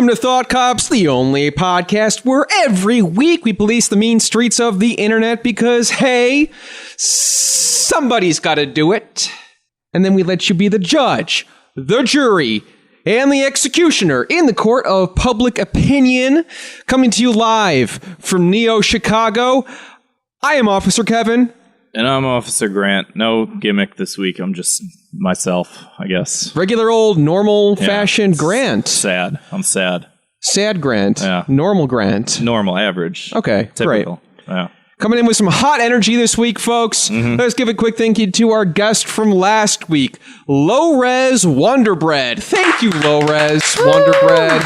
Welcome to Thought Cops, the only podcast where every week we police the mean streets of the internet because, hey, somebody's got to do it. And then we let you be the judge, the jury, and the executioner in the court of public opinion. Coming to you live from Neo Chicago, I am Officer Kevin. And I'm Officer Grant. No gimmick this week. I'm just myself, I guess. Regular old, normal fashioned Grant. Sad. I'm sad. Sad Grant. Yeah. Normal Grant. Normal, average. Okay, Typical. great. Yeah. Coming in with some hot energy this week, folks. Let's give a quick thank you to our guest from last week, Low Res Wonder Bread. Thank you, Low Res Wonder Bread.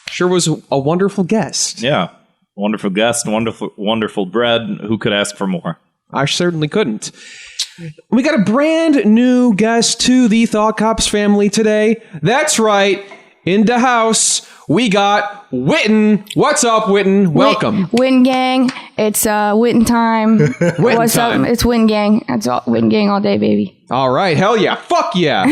Sure was a wonderful guest. Yeah. Wonderful guest, wonderful bread. Who could ask for more? I certainly couldn't. We got a brand new guest to the Thought Cops family today. That's right. In the house, we got Witten. What's up, Witten? Welcome. Witten gang. It's Witten time. What's time. up? It's Witten gang. That's all. Witten gang all day, baby. All right. Hell yeah. Fuck yeah.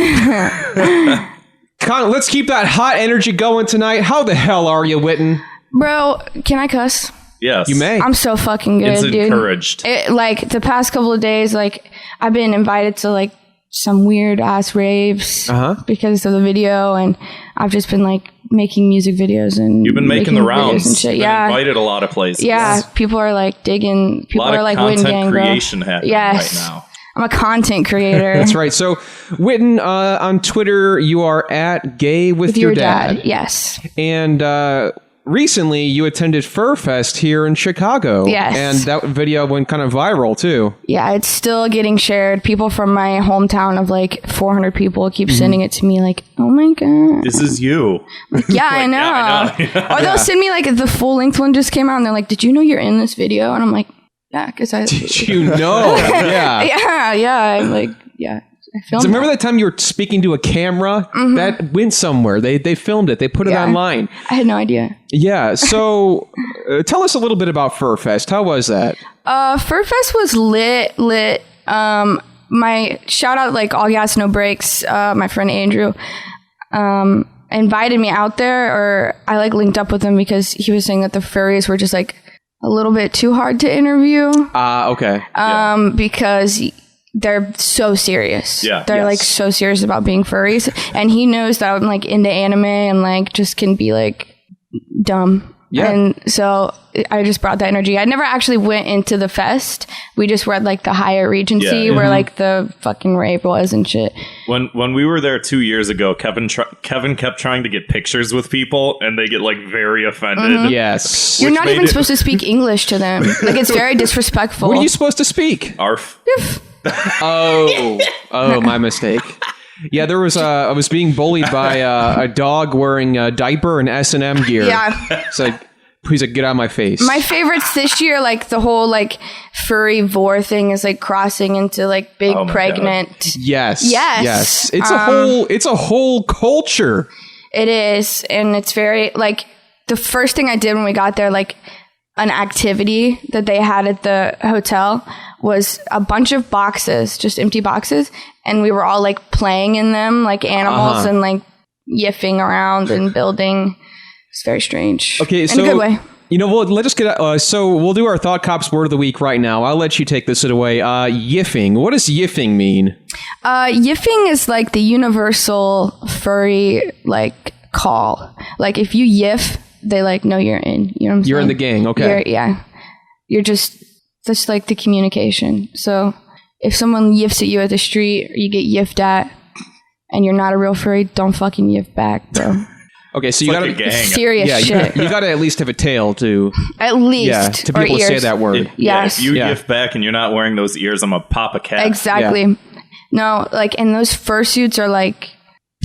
Let's keep that hot energy going tonight. How the hell are you, Witten? Bro, can I cuss? Yes. You may. I'm so fucking good, It's dude. encouraged. Like, the past couple of days, like, I've been invited to, like, some weird-ass raves because of the video, and I've just been, like, making music videos and You've been making the rounds and shit. Been invited a lot of places. Yeah, people are, like, digging. People are, like, Witten gang, bro. creation happening right now. I'm a content creator. That's right. So, Witten, on Twitter, you are at Gay with Your Dad. Yes. And recently, you attended Fur Fest here in Chicago. Yes. And that video went kind of viral, too. Yeah, it's still getting shared. People from my hometown of like 400 people keep sending it to me like, oh my God. This is you. Yeah, I know. Or they'll send me like the full length one just came out and they're like, did you know you're in this video? And I'm like, yeah, because I... Did you know? Yeah. Yeah. I'm like, yeah. I filmed So remember that time you were speaking to a camera? That went somewhere. They filmed it. They put it online. I had no idea. Yeah. So tell us a little bit about Fur Fest. How was that? Fur Fest was lit. My shout out, like, All Gas No Breaks, my friend Andrew, invited me out there, or I like linked up with him because he was saying that the furries were just like a little bit too hard to interview. Okay. Because they're so serious. Yeah. They're like so serious about being furries. And he knows that I'm like into anime and like just can be like dumb. Yeah. And so I just brought that energy. I never actually went into the fest. We just were at like the higher Regency where like the fucking rave was and shit. When we were there 2 years ago, Kevin kept trying to get pictures with people, and they get like very offended. Yes. You're not even supposed to speak English to them. Like, it's very disrespectful. What are you supposed to speak? Arf. Oh, my mistake. Yeah, there was I was being bullied by a dog wearing a diaper and S&M gear. Yeah. It's like, please, get out of my face. My favorites this year, like the whole like furry vor thing is like crossing into like big pregnant. Yes. Yes. It's a whole culture. It is. And it's very like the first thing I did when we got there, like an activity that they had at the hotel was a bunch of boxes, just empty boxes. And we were all like playing in them like animals and like yiffing around and building. It's very strange. Okay, in a good way. You know, let's just get. So we'll do our Thought Cops word of the week right now. I'll let you take this away. Yiffing. What does yiffing mean? Yiffing is like the universal furry like call. Like if you yiff, they like know you're in. You know what I'm saying? You're in the gang. Okay. You're just that's like the communication. So if someone yiffs at you at the street, or you get yiffed at, and you're not a real furry, don't fucking yiff back, bro. Okay, so you like gotta serious shit. You gotta at least have a tail to at least to be able to say that word. Yes. If you yiff back and you're not wearing those ears, I'm gonna pop a cat. Exactly. Yeah. No, like, and those fursuits are like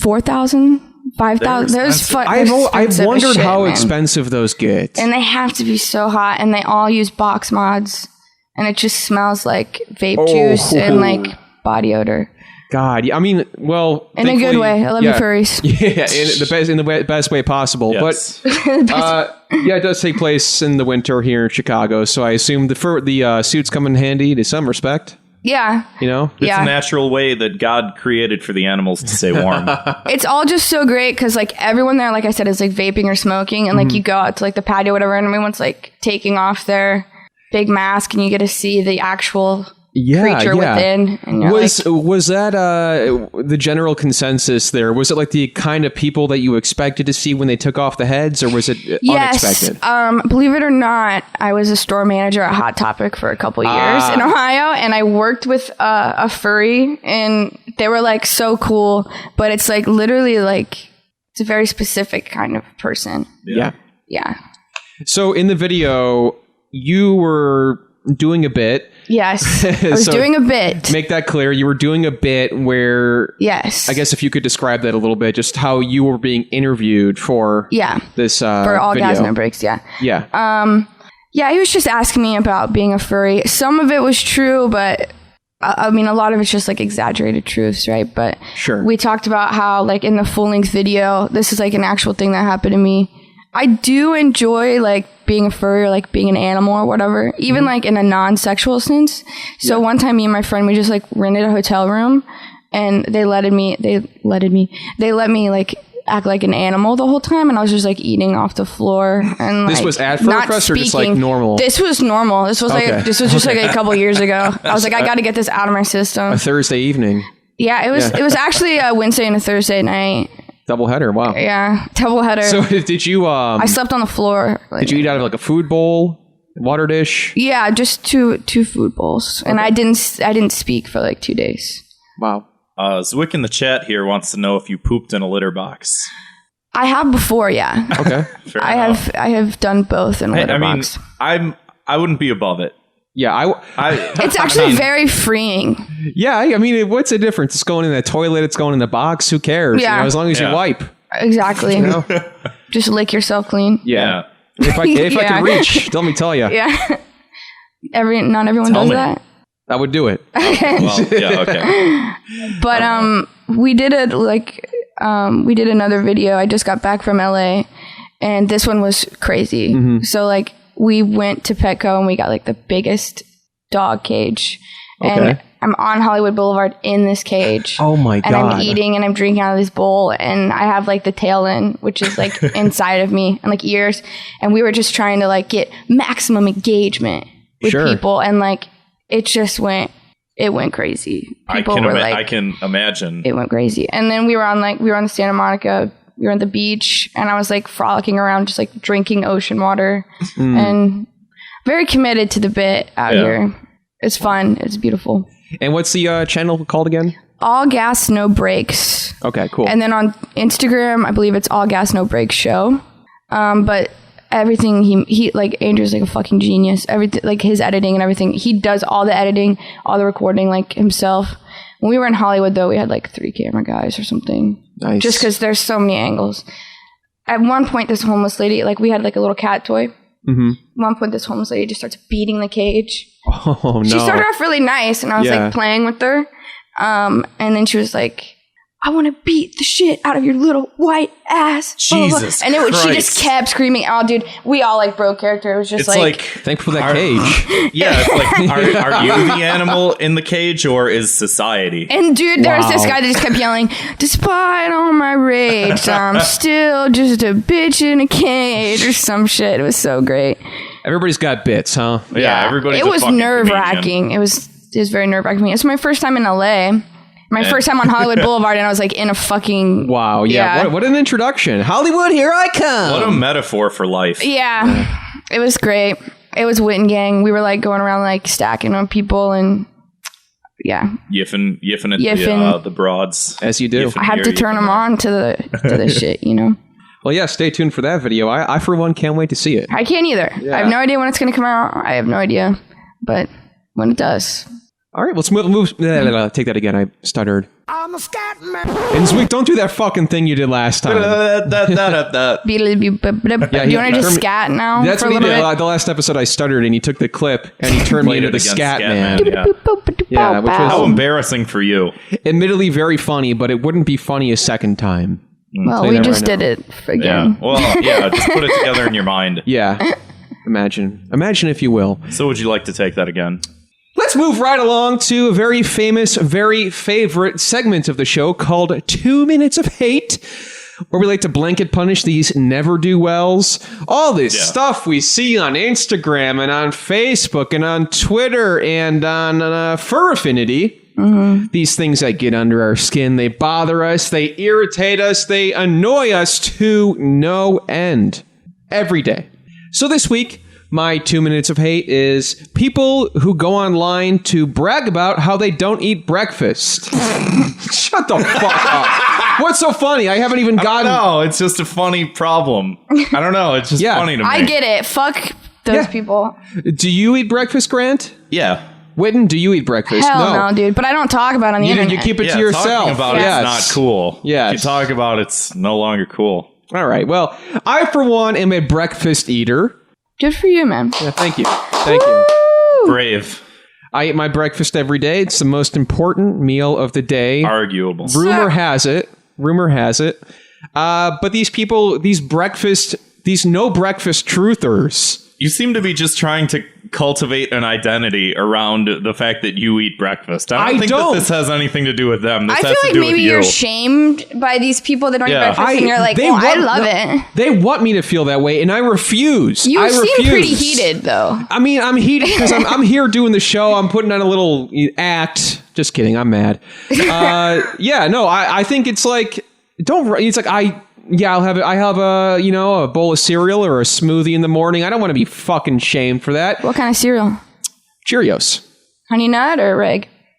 $4,000, $5,000. I've wondered how expensive those get, and they have to be so hot, and they all use box mods, and it just smells like vape juice and like body odor. God, I mean, well, in a good way. I love you, furries. Yeah, in the best way possible. Yes. But it does take place in the winter here in Chicago, so I assume the suits come in handy to some respect. Yeah. You know? It's a natural way that God created for the animals to stay warm. It's all just so great because like everyone there, like I said, is like vaping or smoking, and like you go out to like the patio, whatever, and everyone's like taking off their big mask, and you get to see the actual creature within. And you're was that the general consensus there? Was it like the kind of people that you expected to see when they took off the heads, or was it unexpected? Believe it or not, I was a store manager at Hot Topic for a couple years in Ohio, and I worked with a furry, and they were like so cool, but it's like literally like it's a very specific kind of person. Yeah. So in the video, you were doing a bit. Yes, I was doing a bit. Make that clear. You were doing a bit where... Yes. I guess if you could describe that a little bit, just how you were being interviewed for this for All video. Gas No Breaks, Yeah. Yeah, he was just asking me about being a furry. Some of it was true, but I mean, a lot of it's just like exaggerated truths, right? But we talked about how like in the full-length video, this is like an actual thing that happened to me. I do enjoy like being a furry or like being an animal or whatever, even like in a non-sexual sense. So one time me and my friend, we just like rented a hotel room, and they let me like act like an animal the whole time, and I was just like eating off the floor. And this was at first or just like normal? This was normal. This was just like a couple years ago. I was like, I got to get this out of my system. A Thursday evening. Yeah, it was actually a Wednesday and a Thursday night. Doubleheader, wow. Yeah, doubleheader. So did you... I slept on the floor. Like, did you eat out of like a food bowl, water dish? Yeah, just two food bowls. Okay. And I didn't speak for like 2 days. Wow. Zwick in the chat here wants to know if you pooped in a litter box. I have before, yeah. Okay. I have done both in a litter box. I wouldn't be above it. Yeah, it's actually very freeing. Yeah, I mean, what's the difference? It's going in the toilet, it's going in the box. Who cares? Yeah. You know, as long as you wipe. Exactly. You know? Just lick yourself clean. Yeah. If I could reach, let me tell you. Yeah. Not everyone does that. I would do it. Okay. Well, yeah, okay. But we did another video. I just got back from LA, and this one was crazy. Mm-hmm. So like we went to Petco and we got like the biggest dog cage. Okay. And I'm on Hollywood Boulevard in this cage. Oh my God. And I'm eating and I'm drinking out of this bowl, and I have like the tail end, which is like inside of me, and like ears. And we were just trying to like get maximum engagement with people, and like it went crazy. People were like, I can imagine. It went crazy. And then we were on the Santa Monica, we were on the beach, and I was like frolicking around, just like drinking ocean water, and very committed to the bit out here. It's fun. It's beautiful. And what's the channel called again? All Gas No Breaks. Okay, cool. And then on Instagram, I believe it's All Gas No Breaks Show. But everything he like, Andrew's like a fucking genius. Everything, like his editing and everything, he does all the editing, all the recording like himself. When we were in Hollywood though, we had like 3 camera guys or something. Nice. Just because there's so many angles. At one point, this homeless lady, like we had like a little cat toy. Mm-hmm. At one point, this homeless lady just starts beating the cage. Oh no! She started off really nice, and I was like playing with her. And then she was like, "I want to beat the shit out of your little white ass." Jesus and Christ. She just kept screaming. Oh, dude, we all like broke character. It was just like thankful for that cage. Yeah, it's like, are you the animal in the cage, or is society? And dude, there was this guy that just kept yelling, "Despite all my rage, I'm still just a bitch in a cage," or some shit. It was so great. Everybody's got bits, huh? Yeah, everybody's It was nerve-wracking. It was very nerve-wracking for me. It's my first time in LA. My first time on Hollywood Boulevard, and I was like in a fucking... Wow, yeah. What an introduction. Hollywood, here I come. What a metaphor for life. Yeah. It was great. It was Witten gang. We were like going around like stacking on people, and Yiffing at the broads. As you do. I have to turn them on to the shit, you know? Well, yeah, stay tuned for that video. I for one, can't wait to see it. I can't either. Yeah. I have no idea when it's going to come out. I have no idea. But when it does... All right, let's move. Take that again. I stuttered. I'm a scat man. And Zwick, don't do that fucking thing you did last time. Do you want to just scat now? That's what he did. The last episode I stuttered, and he took the clip and he turned me into the scat man. Yeah, which was how embarrassing for you. Admittedly, very funny, but it wouldn't be funny a second time. Well, we just did it again. Yeah. Well, yeah, just put it together in your mind. Yeah. Imagine if you will. So would you like to take that again? Let's move right along to a very famous, very favorite segment of the show called 2 Minutes of Hate, where we like to blanket punish these never-do-wells. All this stuff we see on Instagram and on Facebook and on Twitter and on Fur Affinity. Mm-hmm. These things that get under our skin, they bother us, they irritate us, they annoy us to no end. Every day. So this week, my 2 minutes of hate is people who go online to brag about how they don't eat breakfast. Shut the fuck up. What's so funny? I haven't even gotten... No, it's just a funny problem. I don't know. It's just funny to me. I get it. Fuck those people. Do you eat breakfast, Grant? Yeah. Witten, do you eat breakfast? Hell no, dude. But I don't talk about it on the internet. You keep it to yourself. Talking about it's not cool. Yes. If you talk about it's no longer cool. All right. Well, I, for one, am a breakfast eater. Good for you, man. Yeah, thank you. Thank you. Brave. I eat my breakfast every day. It's the most important meal of the day. Arguable. Rumor has it. But these people, these no breakfast truthers. You seem to be just trying to cultivate an identity around the fact that you eat breakfast. I don't think that this has anything to do with them. This I has feel to like do maybe with you're you. shamed by these people that don't eat breakfast, and you're like, I love it. They want me to feel that way, and I refuse. You seem pretty heated, though. I mean, I'm heated because I'm here doing the show. I'm putting on a little act. Just kidding. I'm mad. I think it's like, I'll have a bowl of cereal or a smoothie in the morning. I don't want to be fucking shamed for that. What kind of cereal? Cheerios. Honey Nut or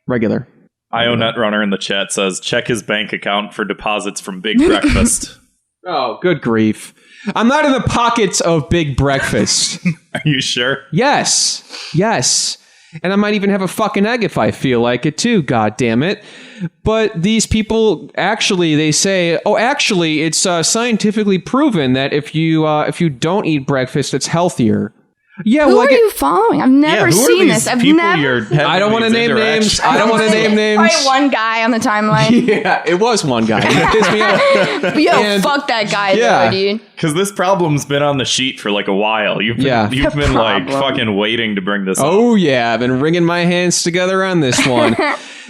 Regular. IO Netrunner in the chat says, check his bank account for deposits from Big Breakfast. Oh, good grief. I'm not in the pockets of Big Breakfast. Are you sure? Yes. And I might even have a fucking egg if I feel like it too, god damn it. But these people they say, it's scientifically proven that if you don't eat breakfast, it's healthier. Yeah, who are you following? I've never seen this. I don't want to name names. Probably one guy on the timeline. Yeah, it was one guy. It pissed me off. Fuck that guy though, dude. Because this problem's been on the sheet for like a while. You've been like fucking waiting to bring this up. Oh yeah, I've been wringing my hands together on this one.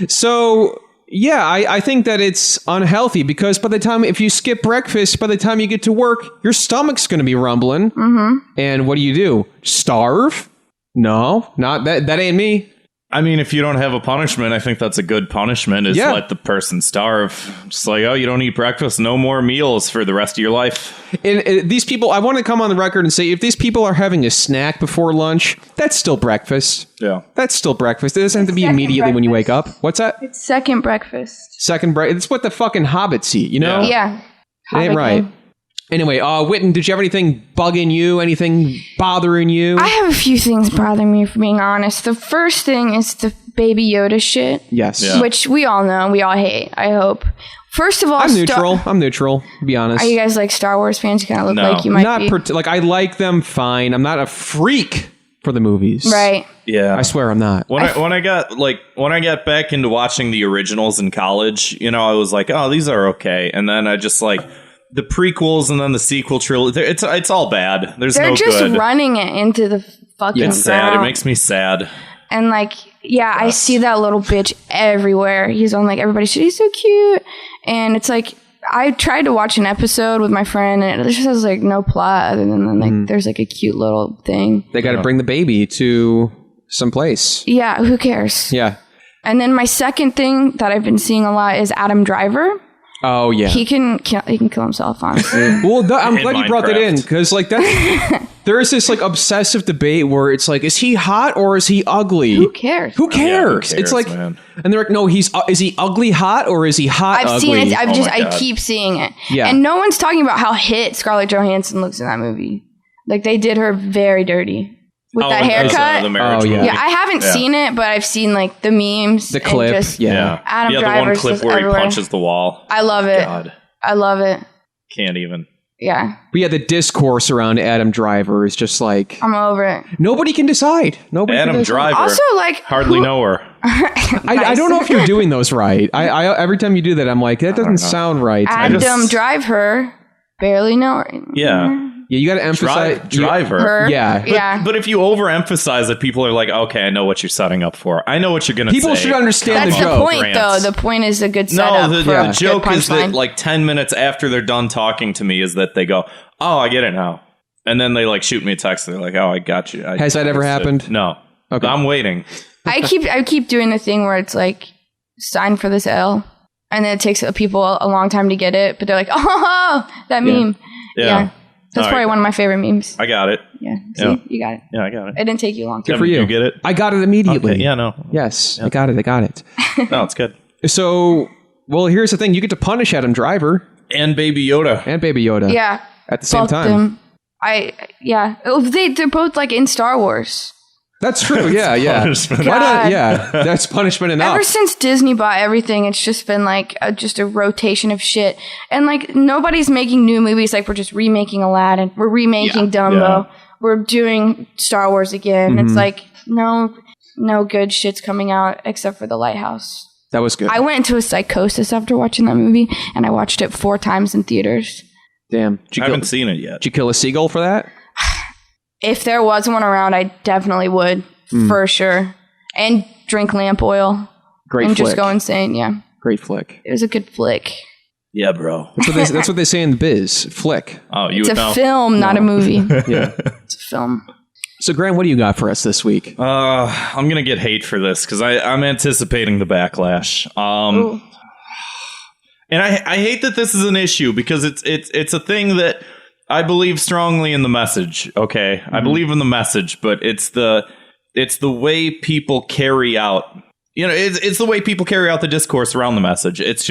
So... yeah, I think that it's unhealthy because if you skip breakfast, by the time you get to work, your stomach's going to be rumbling. Mm-hmm. And what do? Starve? No, not that. That ain't me. I mean, if you don't have a punishment, I think that's a good punishment is let the person starve. Just like, you don't eat breakfast, no more meals for the rest of your life. And these people, I want to come on the record and say, if these people are having a snack before lunch, that's still breakfast. Yeah. That's still breakfast. It doesn't have to be immediately when you wake up. What's that? It's second breakfast. It's what the fucking hobbits eat, you know? Yeah. It ain't right. Anyway, Witten, did you have anything bugging you? Anything bothering you? I have a few things bothering me, for being honest. The first thing is the Baby Yoda shit. Yes. Yeah. Which we all know. We all hate, I hope. First of all, I'm neutral, to be honest. Are you guys like Star Wars fans? You kind of look like you might be. I like them fine. I'm not a freak for the movies. Right. Yeah. I swear I'm not. When I got back into watching the originals in college, I was like, oh, these are okay. And then I just like... the prequels and then the sequel trilogy, it's all bad. They're just running it into the fucking It's sad. It makes me sad. And I see that little bitch everywhere. He's on everybody said he's so cute. And it's like, I tried to watch an episode with my friend and it just has no plot other than there's a cute little thing. They got to bring the baby to some place. Yeah, who cares? Yeah. And then my second thing that I've been seeing a lot is Adam Driver. Oh yeah, he can kill himself, honestly. Well, I'm glad you brought that in because there is this obsessive debate where it's like, is he hot or is he ugly? Who cares? Who cares? Yeah, it's like, man. And they're like, no, is he ugly hot or is he hot? I've ugly? seen it. I keep seeing it. Yeah. And no one's talking about how hit Scarlett Johansson looks in that movie. They did her very dirty. With that haircut? Yeah, I haven't seen it, but I've seen the memes. The clip. Adam Driver's the one clip where everywhere. He punches the wall. I love it. God. I love it. Can't even. Yeah. But yeah, the discourse around Adam Driver is just I'm over it. Nobody can decide. Adam Driver. Also, hardly know her. I don't know if you're doing those right. I every time you do that, I'm like, that doesn't sound right. Adam Driver. Barely know her. Yeah. Yeah, you got to emphasize driver. Her. Yeah. But if you overemphasize it, people are like, okay, I know what you're setting up for. I know what you're going to say. People should understand That's the the joke. point, though. The point is a good setup. No, for a the joke good is that punchline. like 10 minutes after they're done talking to me is that they go, oh, I get it now. And then they like shoot me a text. They're like, oh, I got you. Has that ever happened? No. Okay. I'm waiting. I keep doing the thing where it's like sign for this L, and then it takes people a long time to get it, but they're like, oh, that meme. Yeah. That's All probably right. one of my favorite memes. I got it. Yeah. See, Yeah. you got it. Yeah, I got it. It didn't take you long. Good for you. You get it? I got it immediately. Okay, yeah, no. Yes, I got it. No, it's good. So, well, here's the thing. You get to punish Adam Driver And Baby Yoda. and Baby Yoda Yeah. at the same Fuck time. them. They're both like in Star Wars. That's true. Yeah. punishment. Why not? God. Yeah, that's punishment enough. Ever since Disney bought everything, it's just been like just a rotation of shit. And like nobody's making new movies. Like we're just remaking Aladdin. We're remaking Dumbo. Yeah. We're doing Star Wars again. It's like no good shit's coming out except for The Lighthouse. That was good. I went into a psychosis after watching that movie, and I watched it 4 times in theaters. Damn. I haven't seen it yet. Did you kill a seagull for that? If there was one around, I definitely would, for sure. And drink lamp oil. Great and flick. just go insane, yeah. Great flick. It was a good flick. Yeah, bro. That's what they say in the biz. Flick. Oh, you It's would a know. film, not a movie. Yeah. It's a film. So, Grant, what do you got for us this week? I'm gonna get hate for this because I'm anticipating the backlash. Ooh. And I hate that this is an issue because it's a thing that I believe strongly in the message. Okay, I believe in the message, but it's the way people carry out. It's the way people carry out the discourse around the message. It's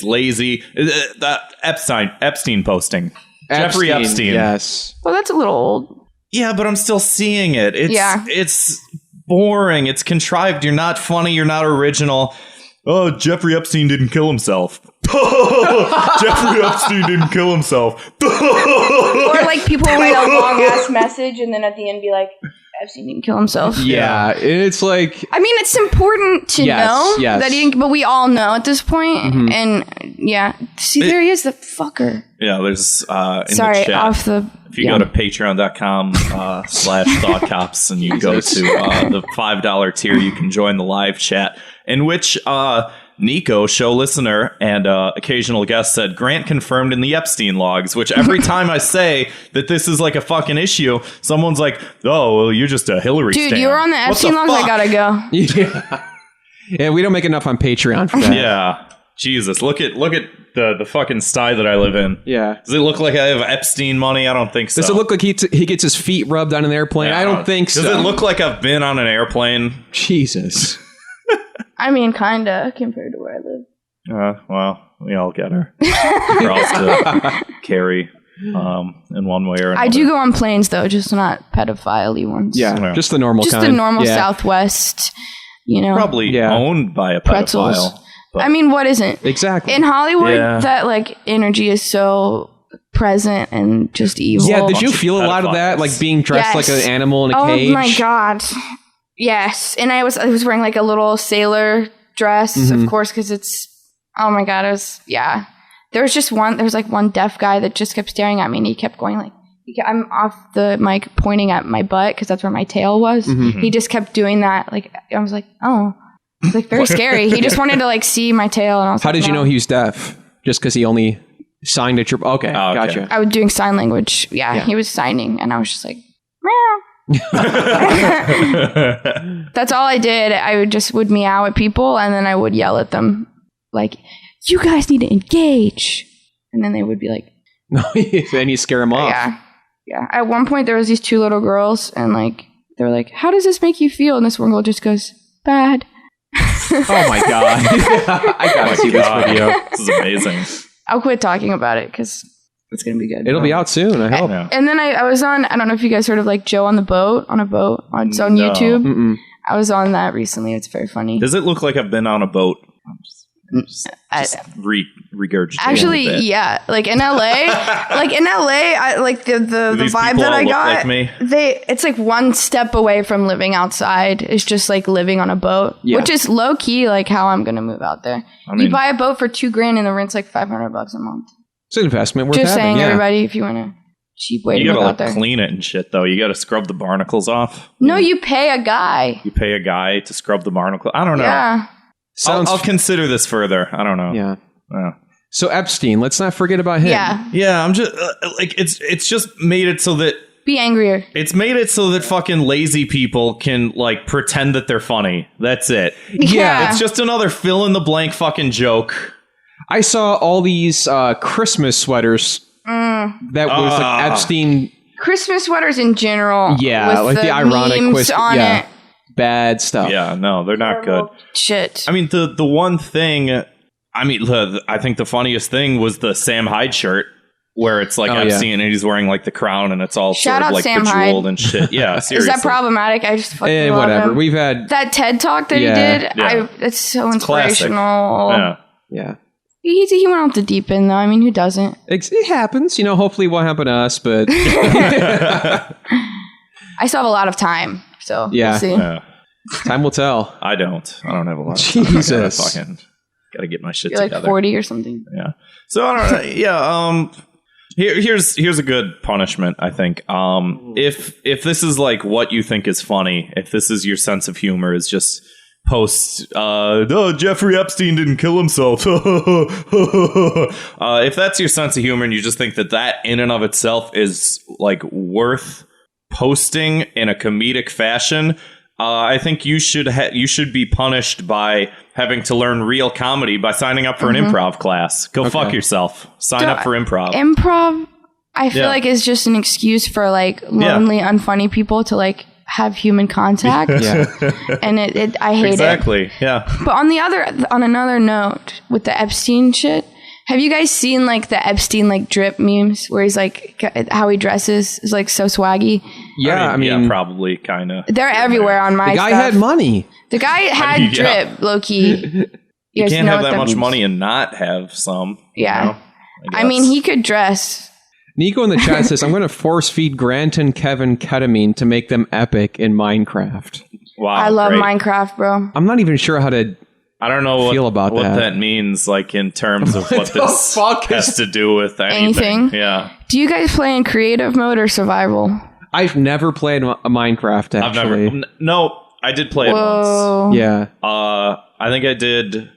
lazy. That Epstein posting. Jeffrey Epstein. Yes. Well, that's a little old. Yeah, but I'm still seeing it. It's boring. It's contrived. You're not funny. You're not original. Oh, Jeffrey Epstein didn't kill himself. Jeffrey Epstein didn't kill himself. Or like people write a long ass message and then at the end be like, Epstein didn't kill himself. Yeah. It's like, I mean, it's important to know that he didn't, but we all know at this point. And yeah, see, there he is, the fucker. Yeah, there's in Sorry, the chat. off the. If you go to patreon.com/thoughtcops and you go to the $5 tier, you can join the live chat in which Nico, show listener and occasional guest, said Grant confirmed in the Epstein logs, which every time I say that this is like a fucking issue, someone's like, oh, well, you're just a Hillary Dude, stan. you were on the What Epstein logs? I fuck? gotta go. yeah, we don't make enough on Patreon for that. Yeah. Jesus, look at the fucking sty that I live in. Yeah. Does it look like I have Epstein money? I don't think so. Does it look like he gets his feet rubbed on an airplane? Yeah, I don't think so. Does it look like I've been on an airplane? Jesus. I mean, kinda compared to where I live. Well, we all get our cross to carry in one way or another. I do go on planes though, just not pedophile-y ones. Yeah, just the normal just kind. the normal Yeah. Southwest, Probably owned by a pretzels. pedophile. But I mean, what isn't? Exactly. In Hollywood, Yeah. that like energy is so present and just evil. Yeah, did you Bunch of feel a lot of that? pedophiles. Like being dressed Yes. like an animal in a Oh cage? my god. Yes. And I was wearing like a little sailor dress, of course, because it's oh my god, it was There was like one deaf guy that just kept staring at me and he kept going like I'm off the mic pointing at my butt because that's where my tail was. He just kept doing that. Like I was like, oh. It's like very scary. He just wanted to like see my tail and I was How like, did you no. know he was deaf? Just because he only signed at your... Okay, Oh, okay. gotcha. I was doing sign language. Yeah, he was signing and I was just like, meow. That's all I did. I would meow at people and then I would yell at them like, you guys need to engage. And then they would be like, Then you scare him off. yeah. At one point there was these 2 little girls and like, they were like, how does this make you feel? And this one girl just goes, bad. Oh my god. I gotta see this video. This is amazing. I'll quit talking about it because it's going to be good. It'll be out soon, I hope. Yeah. And then I was on, I don't know if you guys heard of like Joe on the boat, it's on No. YouTube. Mm-mm. I was on that recently. It's very funny. Does it look like I've been on a boat? I- Regurgitating Actually, a bit. yeah. Like in LA, I like the these vibe people that all I look got. like me? It's like one step away from living outside. It's just like living on a boat, which is low key like how I'm gonna move out there. I mean- you buy a boat for $2,000 and the rent's like $500 a month. It's an investment worth Just having. saying, Yeah. everybody, if you want to cheap way to You go gotta out there. clean it and shit, though. You gotta scrub the barnacles off. No, you pay a guy. You pay a guy to scrub the barnacles. I don't know. Yeah. I'll consider this further. I don't know. Yeah. So Epstein, let's not forget about him. Yeah. I'm just it's just made it so that Be angrier. it's made it so that fucking lazy people can like pretend that they're funny. That's it. Yeah. It's just another fill in the blank fucking joke. I saw all these Christmas sweaters that was like Epstein. Christmas sweaters in general. Yeah, with like the ironic memes twist. on Yeah, it. bad stuff. Yeah, no, they're not good. Shit. I mean, the one thing, I think the funniest thing was the Sam Hyde shirt, where it's like Epstein and he's wearing like the crown and it's all Shout sort of out like Sam bejeweled Hyde. and shit. Yeah, seriously. Is that problematic? I just fucking love Whatever. him. We've had. That TED Talk that he did, it's so inspirational. Classic. Yeah. He went off the deep end, though. I mean, who doesn't? It happens. Hopefully it won't happen to us, but. I still have a lot of time, so Yeah. we'll see. Yeah. Time will tell. I don't have a lot of time. Jesus. Gotta get my shit You're like together. 40 or something. Yeah. So I don't know. Yeah. Here's a good punishment. I think. If this is like what you think is funny, if this is your sense of humor, is just post. Jeffrey Epstein didn't kill himself. If that's your sense of humor, and you just think that in and of itself is like worth posting in a comedic fashion. I think you should be punished by having to learn real comedy by signing up for an improv class. Go fuck yourself. Sign up for improv. Improv, I feel like, is just an excuse for like lonely, unfunny people to like have human contact. And I hate it. Exactly. Yeah. But on another note, with the Epstein shit, have you guys seen like the Epstein like drip memes where he's like how he dresses is like so swaggy? Yeah, I mean probably kind of. They're everywhere on my the guy stuff. had money. The guy had drip, low key. You can't have that much money and not have some. Yeah. I mean, he could dress. Nico in the chat says, I'm going to force feed Grant and Kevin ketamine to make them epic in Minecraft. Wow. I love Minecraft, bro. I'm not even sure how to I don't know feel about what that. that means, like in terms of what the this fuck has to do with anything. Yeah. Do you guys play in creative mode or survival? I've never played a Minecraft, actually. No, I did play it once. Yeah. I think I did.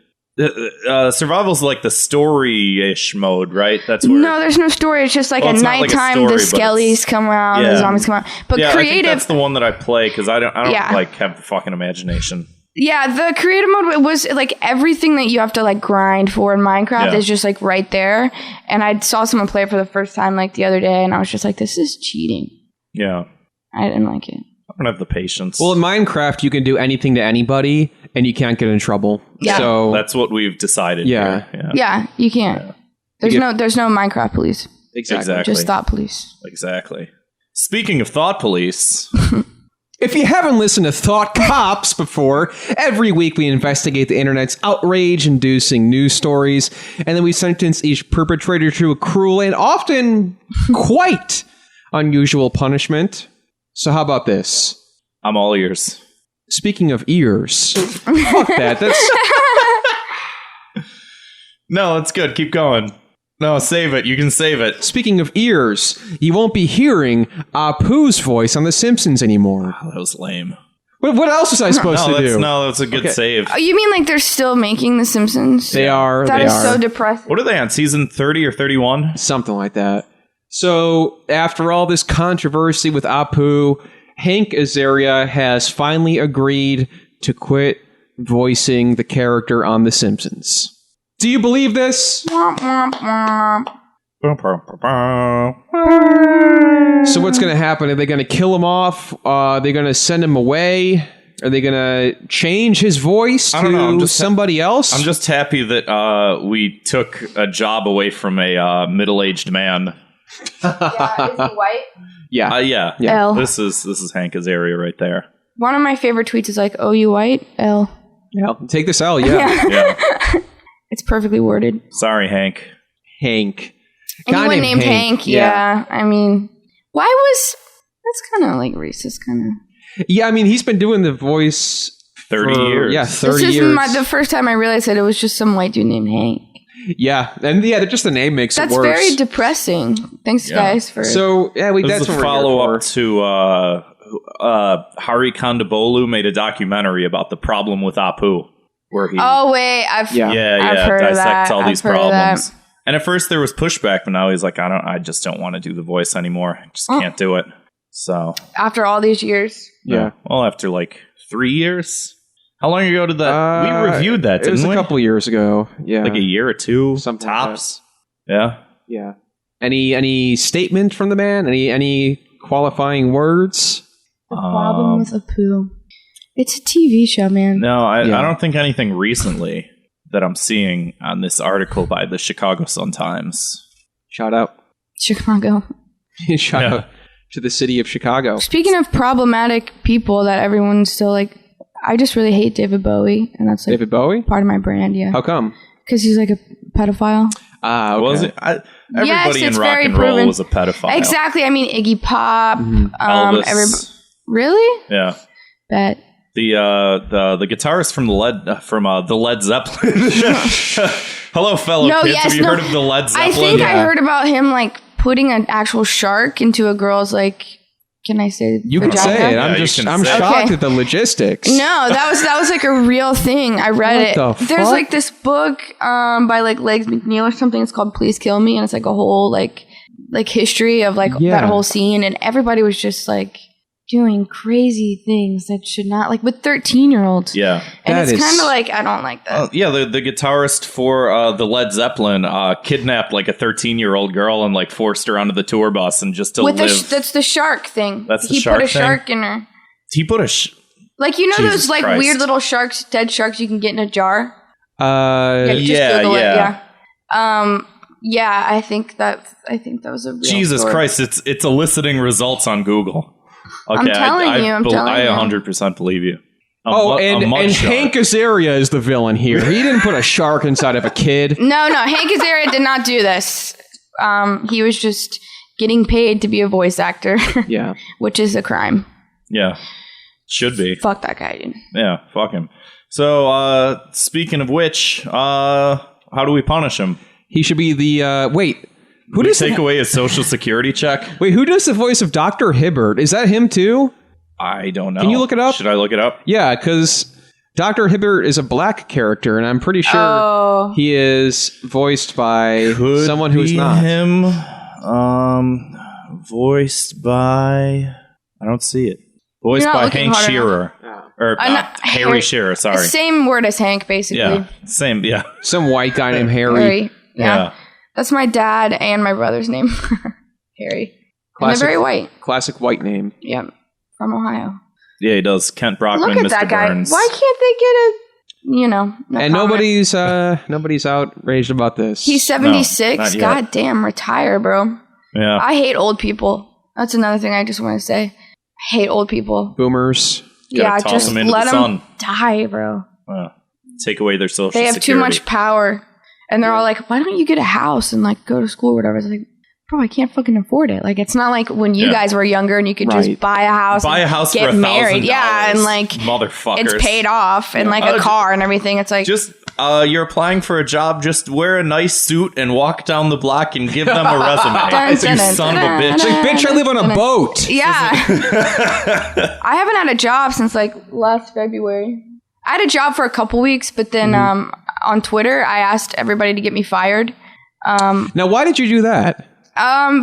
Survival's like the story-ish mode, right? That's where. No, there's no story. It's just like at it's not like a nighttime, story, the skellies come around, the zombies come out. But I think creative, that's the one that I play because I don't like have the fucking imagination. yeah, the creative mode was like everything that you have to like grind for in Minecraft is just like right there. And I saw someone play it for the first time like the other day, and I was just like, this is cheating. Yeah, I didn't like it. I don't have the patience. Well, in Minecraft, you can do anything to anybody, and you can't get in trouble. Yeah. So that's what we've decided. Yeah. Here. Yeah, you can't. Yeah. There's no Minecraft police. Exactly. Just thought police. Exactly. Speaking of thought police. if you haven't listened to Thought Cops before, every week we investigate the internet's outrage-inducing news stories, and then we sentence each perpetrator to a cruel and often quite unusual punishment. So how about this? I'm all ears. Speaking of ears, fuck that. That's no, that's good. Keep going. No, save it. You can save it. Speaking of ears, you won't be hearing Apu's voice on The Simpsons anymore. Oh, that was lame. What else was I supposed to do? No, that's a good save. Oh, you mean like they're still making The Simpsons? They are. That they is are. so depressing. What are they on? Season 30 or 31? Something like that. So, after all this controversy with Apu, Hank Azaria has finally agreed to quit voicing the character on The Simpsons. Do you believe this? Womp, womp, womp. So what's going to happen? Are they going to kill him off? Are they going to send him away? Are they going to change his voice to somebody else? I'm just happy that we took a job away from a middle-aged man. Yeah, is he white? Yeah. Yeah. L. This is Hank Azaria right there. One of my favorite tweets is like, "Oh, you white? L." Yeah. Take this L, yeah. Yeah. It's perfectly worded. Sorry, Hank. Hank. Anyone named Hank? Yeah. I mean, that's kind of like racist, kind of. Yeah, I mean, he's been doing the voice 30 years. Yeah, 30 this years. This is the first time I realized that it was just some white dude named Hank. Yeah, and just the name makes it worse. That's very depressing. Thanks, guys, for... So, yeah, that's a follow-up to Hari Kondabolu made a documentary about the problem with Apu, where he... Oh, wait, I've heard dissects of that. all these problems. And at first there was pushback, but now he's like, I just don't want to do the voice anymore. I just can't do it. So... After all these years? Yeah. Well, after like 3 years... How long ago did that? We reviewed that, didn't we? It was a couple years ago. Yeah, like a year or two, something tops. Like yeah. Any statement from the man? Any qualifying words? The problem with Apu. It's a TV show, man. No, I don't think anything recently that I'm seeing on this article by the Chicago Sun-Times. Shout out, Chicago. Shout out to the city of Chicago. Speaking of problematic people that everyone's still like. I just really hate David Bowie, and that's like David Bowie? Part of my brand, yeah. How come? Because he's like a pedophile. Ah, okay. Was it? Everybody in rock and roll was a pedophile. Exactly. I mean, Iggy Pop. Elvis. Really? Yeah. Bet. The guitarist from the Led Zeppelin. Hello, fellow kids. Have you heard of the Led Zeppelin? I think I heard about him like putting an actual shark into a girl's like. Can I say you vagina? Can say it. I'm shocked at the logistics. No, that was like a real thing. I read it. There's like this book by like Legs McNeil or something. It's called Please Kill Me, and it's like a whole like history of like that whole scene, and everybody was just like doing crazy things that should not, like with 13-year-olds. Yeah. And it's kind of like, I don't like that. The guitarist for the Led Zeppelin kidnapped like a 13-year-old girl and like forced her onto the tour bus and just to live. That's the shark thing. That's the shark thing? He put a shark in her. He put like, you know Jesus those like Christ. weird little sharks, dead sharks you can get in a jar? Yeah. I think that was a real Jesus story. Christ, it's eliciting results on Google. Okay, I'm telling you. I 100% believe you. And Hank Azaria is the villain here. He didn't put a shark inside of a kid. No, Hank Azaria did not do this. He was just getting paid to be a voice actor. Yeah. Which is a crime. Yeah. Should be. Fuck that guy, dude. Yeah, fuck him. So, speaking of which, how do we punish him? He should be the, wait. Who does take away his social security check? Wait, who does the voice of Dr. Hibbert? Is that him too? I don't know. Can you look it up? Should I look it up? Yeah, because Dr. Hibbert is a black character, and I'm pretty sure he is voiced by someone who's not. Him, voiced by... I don't see it. Voiced by Hank Shearer. Or Harry Shearer, sorry. Same word as Hank, basically. Yeah, same, yeah. Some white guy named Harry. Yeah. That's my dad and my brother's name. Harry. And they're very white. Classic white name. Yep. From Ohio. Yeah, he does. Kent Brockman, Look at Mr. that guy. Burns. Why can't they get a, and nobody's outraged about this. He's 76. No, God damn, retire, bro. Yeah. I hate old people. That's another thing I just want to say. I hate old people. Boomers. Yeah, just let them die, bro. Take away their social security. They have too much power. And they're all like, why don't you get a house and like go to school or whatever? It's like, bro, I can't fucking afford it. Like, it's not like when you guys were younger and you could just buy a house, get for married. $1,000. Yeah, and like, motherfuckers, it's paid off and like a car and everything. It's like, just you're applying for a job. Just wear a nice suit and walk down the block and give them a resume. You son of a bitch! Like, bitch, I live on a boat. Yeah, I haven't had a job since like last February. I had a job for a couple weeks, but then on Twitter, I asked everybody to get me fired. Now, why did you do that?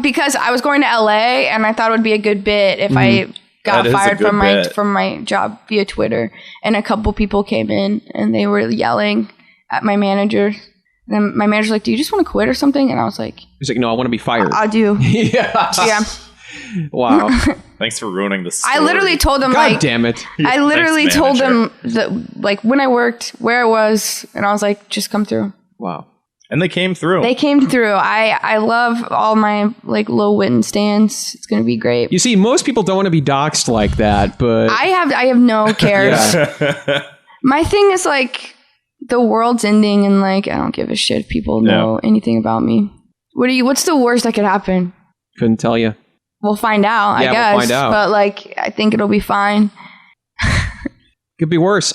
Because I was going to LA, and I thought it would be a good bit if I got fired from my job via Twitter. And a couple people came in, and they were yelling at my manager. And then my manager's like, "Do you just want to quit or something?" And I was like, "He's like, no, I want to be fired." I do. Yeah. Wow. Thanks for ruining the story. I literally told them, God damn it. I literally told them that, like, when I worked, where I was, and I was like, just come through. Wow. And they came through. I love all my, like, low Witten stands. It's going to be great. You see, most people don't want to be doxxed like that, but... I have no cares. My thing is, like, the world's ending, and, like, I don't give a shit if people know anything about me. What's the worst that could happen? Couldn't tell you. We'll find out, I guess. We'll find out. But, like, I think it'll be fine. Could be worse.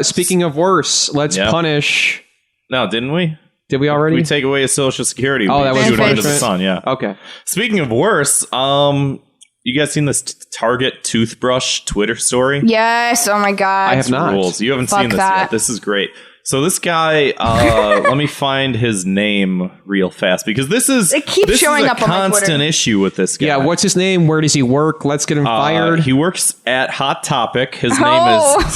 Speaking of worse, let's punish... No, didn't we? Did we already? We take away his social security. Oh, that was shoot him into the benefits. sun. Yeah. Okay. Speaking of worse, you guys seen this Target toothbrush Twitter story? Yes. Oh my God. I have not. Rules. You haven't Fuck seen this that. yet. This is great. So this guy, let me find his name real fast because this is It keeps showing a up on my Twitter. constant issue with this guy. Yeah, what's his name? Where does he work? Let's get him fired. He works at Hot Topic. His Oh. name is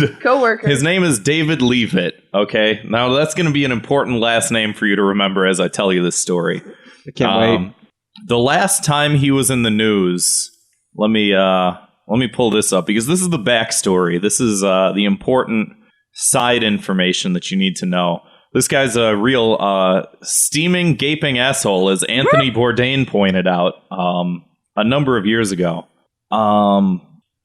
David. Coworker. His name is David Leavitt. Okay, now that's going to be an important last name for you to remember as I tell you this story. I can't wait. The last time he was in the news, let me pull this up because this is the backstory. This is the important side information that you need to know. This guy's a real steaming, gaping asshole, as Anthony Bourdain pointed out a number of years ago.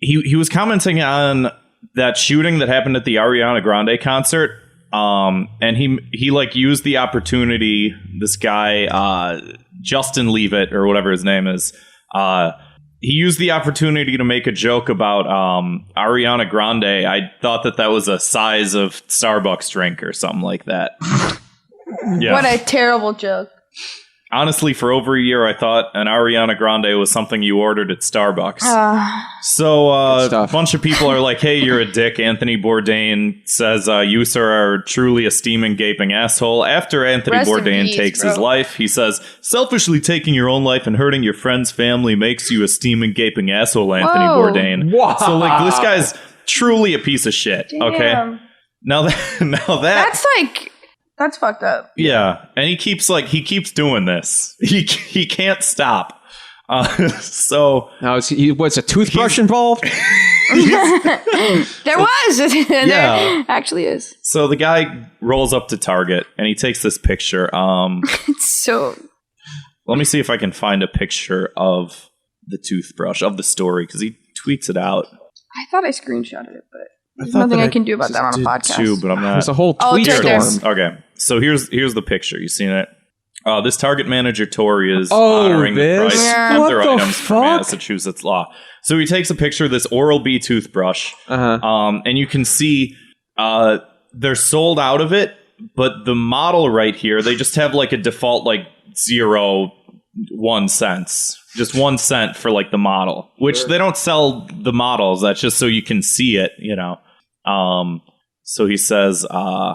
He was commenting on that shooting that happened at the Ariana Grande concert, and he like used the opportunity. This guy, Justin Leavitt or whatever his name is, he used the opportunity to make a joke about Ariana Grande. I thought that was a size of Starbucks drink or something like that. Yeah. What a terrible joke. Honestly, for over a year, I thought an Ariana Grande was something you ordered at Starbucks. So a bunch of people are like, hey, you're a dick. Anthony Bourdain says, you, sir, are truly a steaming, gaping asshole. After Anthony Rest in Bourdain peace, takes bro. his life, he says, selfishly taking your own life and hurting your friend's family makes you a steaming, gaping asshole, Anthony Whoa. Bourdain. Wow. So, like, this guy's truly a piece of shit, okay? Damn. Now that... That's like... That's fucked up. Yeah, and he keeps doing this. He can't stop. So Now, what's a toothbrush involved? There was. Yeah. There actually is. So the guy rolls up to Target and he takes this picture. It's so... Let me see if I can find a picture of the toothbrush of the story because he tweets it out. I thought I screenshotted it, but there's nothing I can do about that on a podcast. Too, but I'm not. There's a whole Oh, tweet it's right storm. there. Okay, so here's the picture. You seen it? This Target manager Tori is Oh, honoring the this? price Yeah. of What their the items for fuck? Massachusetts law. So he takes a picture of this Oral-B toothbrush, and you can see they're sold out of it, but the model right here, they just have like a default like 0.1 cents. Just 1 cent for like the model, which they don't sell the models. That's just so you can see it, you know. So he says, I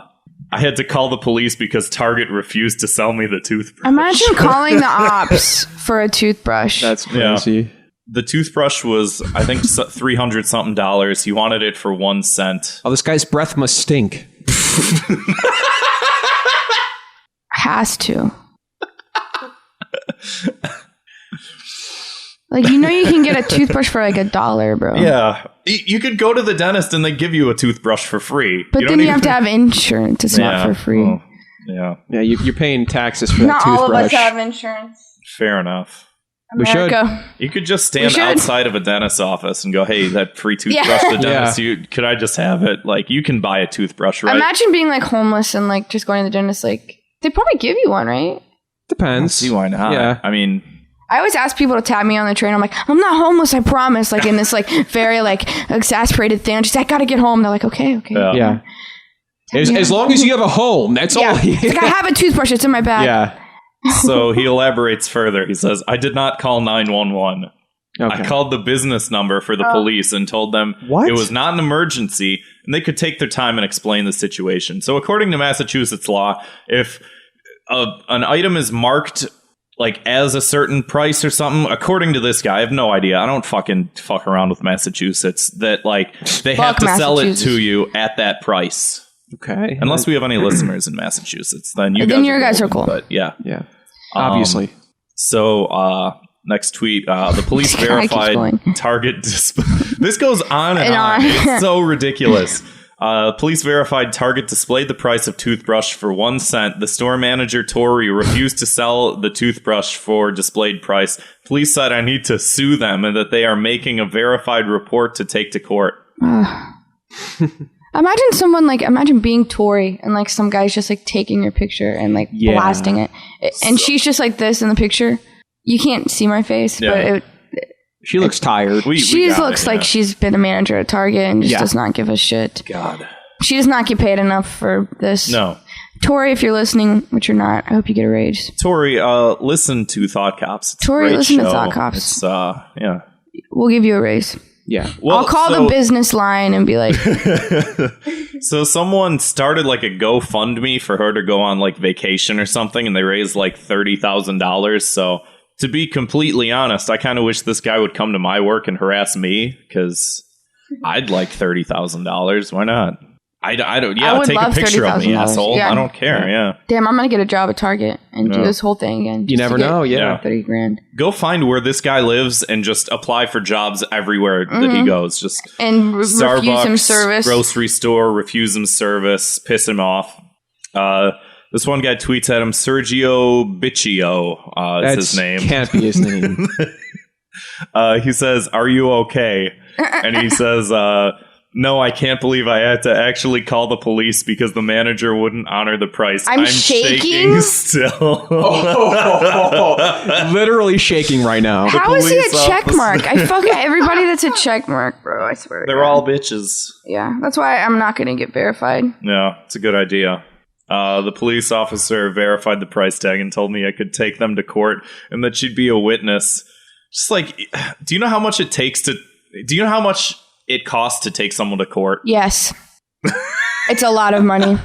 had to call the police because Target refused to sell me the toothbrush. Imagine calling the ops for a toothbrush. That's Yeah. crazy. The toothbrush was, I think, $300 something. He wanted it for 1 cent. Oh, this guy's breath must stink. Has to. Like, you know, you can get a toothbrush for like $1, bro. Yeah. You could go to the dentist and they give you a toothbrush for free. But don't then you even- have to have insurance. It's not Yeah. for free. Oh, yeah. Yeah, you're paying taxes for that Not toothbrush. all of us have insurance. Fair enough. We should. America. You could just stand should. outside of a dentist's office and go, hey, that free toothbrush, Yeah. the dentist, could I just have it? Like, you can buy a toothbrush, right? Imagine being like homeless and like just going to the dentist. Like, they'd probably give you one, right? Depends. See why not? Yeah. I mean, I always ask people to tap me on the train. I'm like, I'm not homeless, I promise. Like in this like very like exasperated thing. I'm just, I gotta get home. They're like, okay. Yeah. As long as you have a home, that's all. It's like, I have a toothbrush. It's in my bag. Yeah. so he elaborates further. He says, I did not call 911. Okay. I called the business number for the police and told them What? it was not an emergency and they could take their time and explain the situation. So according to Massachusetts law, if an item is marked like as a certain price or something, according to this guy, I have no idea. I don't fuck around with Massachusetts. That like they have Fuck to sell it Massachusetts. to you at that price. Okay. Unless we have any listeners in Massachusetts, then you Then guys your guys are golden, cool. But yeah. Yeah. Obviously. So next tweet, the police I keep verified going. Target this goes on and And on. on. It's so ridiculous. Police verified Target displayed the price of toothbrush for 1 cent. The store manager, Tori, refused to sell the toothbrush for displayed price. Police said I need to sue them and that they are making a verified report to take to court. Imagine being Tori and like some guy's just like taking your picture and like Yeah. blasting it. And she's just like this in the picture. You can't see my face, Yeah. but She looks tired. she got looks it, like yeah. she's been a manager at Target and just Yeah. does not give a shit. God. She does not get paid enough for this. No. Tori, if you're listening, which you're not, I hope you get a raise. Tori, listen to Thought Cops. It's Tori, a great listen to show. Thought Cops. It's, yeah. We'll give you a raise. Yeah. Well, I'll call the business line and be like, So someone started like a GoFundMe for her to go on like vacation or something, and they raised like $30,000. So to be completely honest, I kind of wish this guy would come to my work and harass me, because I'd like $30,000. Why not? I don't. Yeah, I would take a love picture of me, $30,000. asshole. Yeah. I don't care. Yeah. damn, I'm going to get a job at Target and do No. this whole thing again. You just never to get know. Yeah. 30 grand. Go find where this guy lives and just apply for jobs everywhere that he goes. Just And refuse Starbucks, him service. grocery store, refuse him service, piss him off. This one guy tweets at him, Sergio Biccio is his name. Can't be his name. He says, "Are you okay?" And he says, "No, I can't believe I had to actually call the police because the manager wouldn't honor the price. I'm shaking still." Literally shaking right now. How is he police a check officer. mark? I fuck everybody that's a check mark, bro. I swear. to They're God. all bitches. Yeah, that's why I'm not going to get verified. Yeah, it's a good idea. The police officer verified the price tag and told me I could take them to court and that she'd be a witness. Just like, do you know how much it takes to? Do you know how much it costs to take someone to court? Yes. It's a lot of money.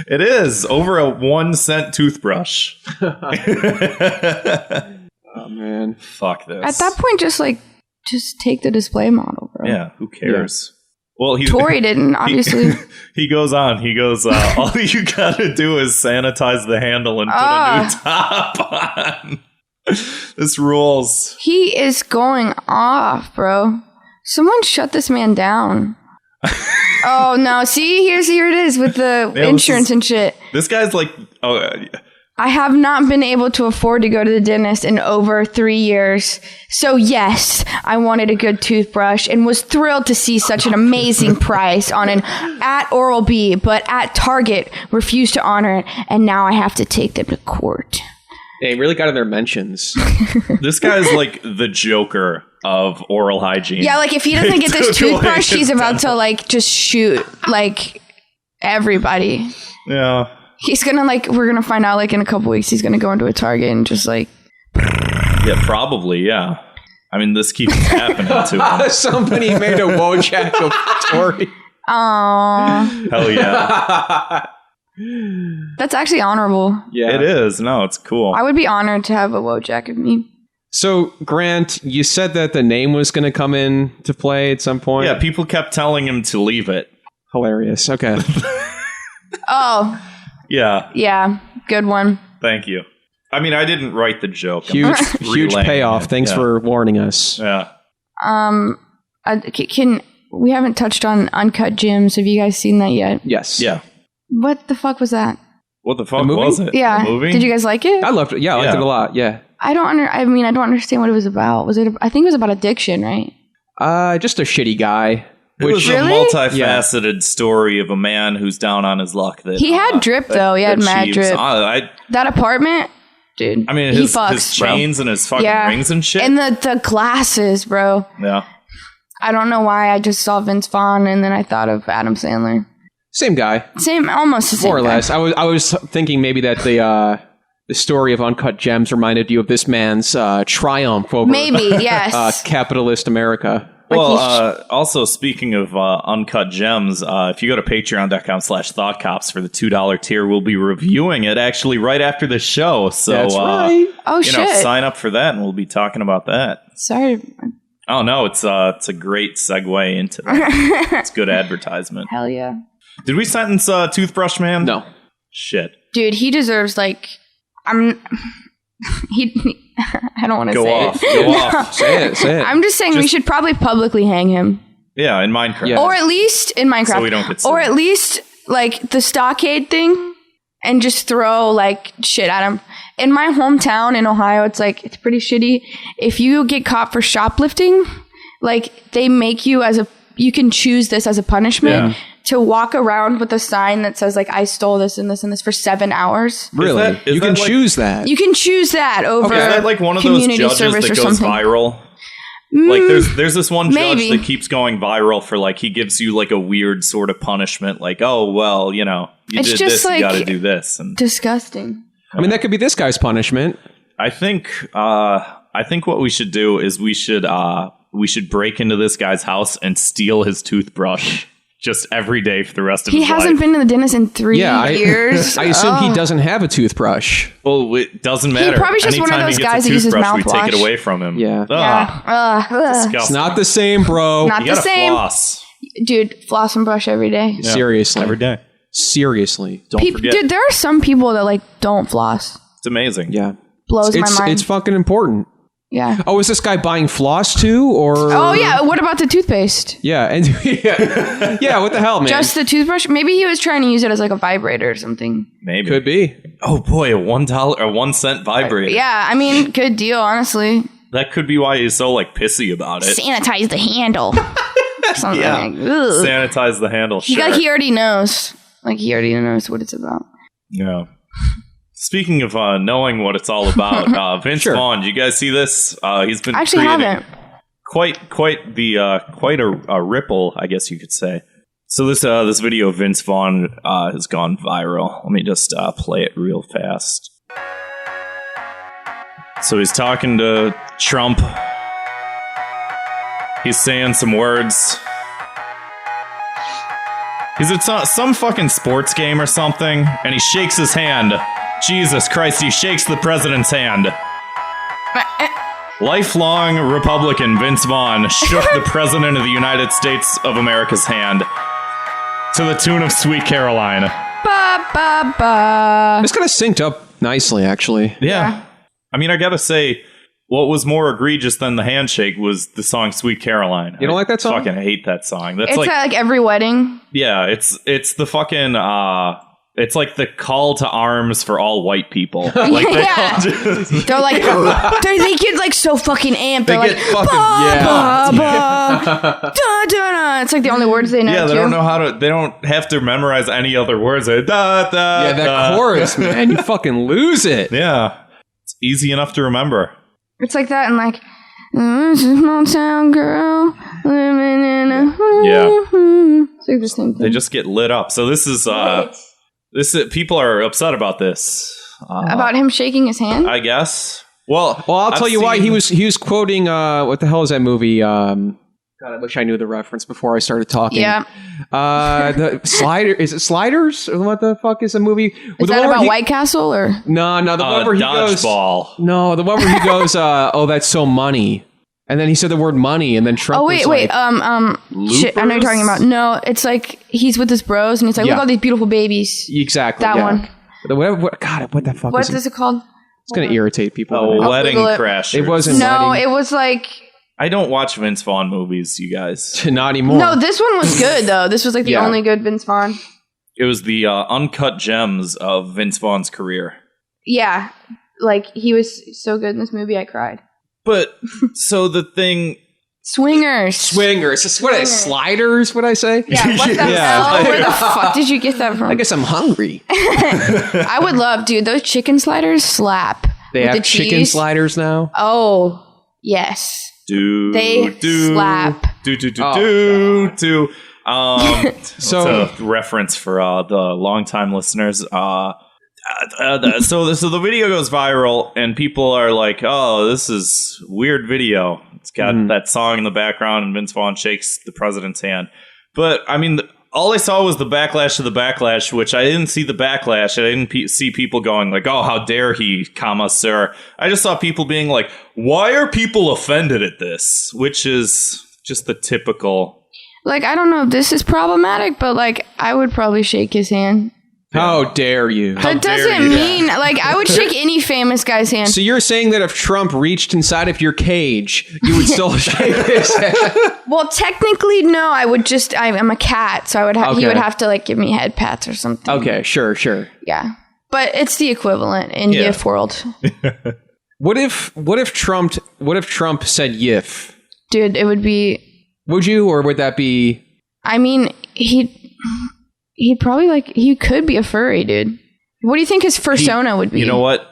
It is over a 1 cent toothbrush. Oh man. Fuck this. At that point, just take the display model, bro. Yeah, who cares? Well, Tori didn't, obviously. He goes on. He goes, all you gotta do is sanitize the handle and put a new top on. This rules. He is going off, bro. Someone shut this man down. Oh, no. See, here it is with the insurance and shit. This guy's like, I have not been able to afford to go to the dentist in over 3 years. So yes, I wanted a good toothbrush and was thrilled to see such an amazing price on an at Oral-B, but at Target refused to honor it, and now I have to take them to court. They really got in their mentions. this guy's like the Joker of oral hygiene. Yeah, like if he doesn't get this toothbrush, he's about to like just shoot like everybody. Yeah. He's gonna we're gonna find out like in a couple weeks he's gonna go into a Target and just like. Yeah, probably, yeah. I mean, this keeps happening to him. Somebody made a Wojak of Tori. Aww. Hell yeah. That's actually honorable. Yeah. It is. No, it's cool. I would be honored to have a Wojak of me. So, Grant, you said that the name was going to come in to play at some point? Yeah, people kept telling him to leave it. Hilarious. Okay. Oh. Yeah. Good one. Thank you. I mean, I didn't write the joke. Huge relaying payoff. it. Thanks for warning us. Yeah. We haven't touched on Uncut Gems. Have you guys seen that yet? Yes. Yeah. What the fuck was that? What the fuck movie? was it? Yeah. The movie? Did you guys like it? I loved it. Yeah, I liked it a lot. Yeah. I don't understand what it was about. I think it was about addiction, right? Just a shitty guy. It was Really? a multifaceted story of a man who's down on his luck. That He had drip, though. He had mad achieves- drip. That apartment, dude. I mean, he his fucks, bro. chains and his fucking rings and shit. And the glasses, bro. Yeah. I don't know why I just saw Vince Vaughn and then I thought of Adam Sandler. Same guy. Almost the same. More or guy. less. I was thinking maybe that the story of Uncut Gems reminded you of this man's triumph over Maybe, yes. capitalist America. Well, also speaking of Uncut Gems, if you go to patreon.com/thoughtcops for the $2 tier, we'll be reviewing it actually right after the show. So That's right. Oh, shit. sign up for that and we'll be talking about that. Sorry. Oh no, it's a great segue into that. It's good advertisement. Hell yeah. Did we sentence Toothbrush Man? No. Shit. Dude, he deserves I don't want to Go say off. it. Go off. Say it. I'm just saying we should probably publicly hang him. Yeah, in Minecraft. Yeah. Or at least in Minecraft. So we don't get sued. Or at least like the stockade thing and just throw like shit at him. In my hometown in Ohio, it's pretty shitty. If you get caught for shoplifting, like they make you you can choose this as a punishment to walk around with a sign that says like I stole this and this and this for 7 hours. Really? Is You can that choose that. You can choose that over Is that like one of those community judges service that or goes something. viral? Like there's this one judge maybe. that keeps going viral for like he gives you like a weird sort of punishment, like, oh well, you know, you It's did just this, like you got to do this, and disgusting. I mean, that could be this guy's punishment. I think what we should do is we should break into this guy's house and steal his toothbrush just every day for the rest of his life. He hasn't been to the dentist in 3 years. I assume he doesn't have a toothbrush. Well, it doesn't matter. probably just one of Anytime those he gets guys a that uses toothbrush, we take mouthwash. it away from him. Yeah. Disgusting. It's not the same, bro. Not You the gotta same. floss. Dude, floss and brush every day. Yeah. Seriously. Every day. Seriously. Don't forget. Dude, there are some people that like don't floss. It's amazing. Yeah. Blows my mind. It's fucking important. Yeah. Oh, is this guy buying floss too, or? Oh yeah. What about the toothpaste? Yeah, and yeah. What the hell, man? Just the toothbrush? Maybe he was trying to use it as like a vibrator or something. Maybe. Could be. Oh boy, a $1 or 1 cent vibrator. Yeah, I mean, good deal, honestly. That could be why he's so like pissy about it. Sanitize the handle. Something Yeah. like, ugh. Sanitize the handle. He already knows. Like he already knows what it's about. Yeah. Speaking of knowing what it's all about, Vince Vaughn, did you guys see this? He's been I actually creating haven't. quite a ripple, I guess you could say. So this video of Vince Vaughn has gone viral. Let me just play it real fast. So he's talking to Trump. He's saying some words. He's at some fucking sports game or something, and he shakes his hand. Jesus Christ, he shakes the president's hand. Lifelong Republican Vince Vaughn shook the president of the United States of America's hand to the tune of Sweet Caroline. Ba ba ba. This kind of synced up nicely, actually. Yeah. I mean, I gotta say, what was more egregious than the handshake was the song Sweet Caroline. You don't like that song? I fucking hate that song. That's It's like, at like every wedding. yeah, it's the fucking, it's like the call to arms for all white people. Like Yeah. They're like, they get like so fucking amped. They're They like, get fucking- ba, yeah. ba, da, da, da. It's like the only words they know. yeah, they too. don't know how to. They don't have to memorize any other words. Da, da, Yeah, that da. chorus, man, you fucking lose it. Yeah, it's easy enough to remember. It's like that, and like, small town girl living in a. Yeah. It's like the same thing. They just get lit up. So this is people are upset about this. About him shaking his hand. I guess. Well, I'll tell I've you why. seen- He was quoting what the hell is that movie? God, I wish I knew the reference before I started talking. Yeah. The Slider, is it Sliders? Or what the fuck is the movie? Is that about White Castle or? No, the one where he goes. Dodgeball. No, the one where he goes. Oh, that's so money. And then he said the word money, and then Trump. Oh wait, was wait. like, Shit, I know you're talking about. No, it's like he's with his bros, and he's like, Yeah. look at all these beautiful babies. Exactly. That yeah. one. God, what the fuck What is it? is it called? It's going to irritate people. Oh, Wedding Google it. Crashers. It wasn't No, Wedding. it was like. I don't watch Vince Vaughn movies, you guys. Not anymore. No, this one was good though. This was like the Yeah. only good Vince Vaughn. It was the uncut gems of Vince Vaughn's career. Yeah, like he was so good in this movie, I cried. But so the thing. Swingers. Swingers. What? Sliders? What I say? Yeah, what the Yeah. hell? Where the fuck did you get that from? I guess I'm hungry. I would love, dude. Those chicken sliders slap. They With have the chicken cheese. sliders now. Oh, yes. They slap. Oh, do. So- It's a reference for the longtime listeners. So the video goes viral, and people are like, "Oh, this is weird video. It's got that song in the background, and Vince Vaughn shakes the president's hand." But I mean, all I saw was the backlash to the backlash, which I didn't see the backlash. I didn't see people going like, "Oh, how dare he, comma, sir." I just saw people being like, "Why are people offended at this?" Which is just the typical. Like, I don't know if this is problematic, but like, I would probably shake his hand. How dare you? That dare doesn't you. mean, like, I would shake any famous guy's hand. So you're saying that if Trump reached inside of your cage, you would still shake his head? Well, technically, no. I would just, I'm a cat, so I would he Okay. would have to, like, give me head pats or something. Okay, sure. Yeah. But it's the equivalent in Yeah. GIF world. What if Trump said "yif"? Dude, it would be, Would you, or would that be? I mean, he'd probably, like, he could be a furry, dude. What do you think his persona would be? You know what?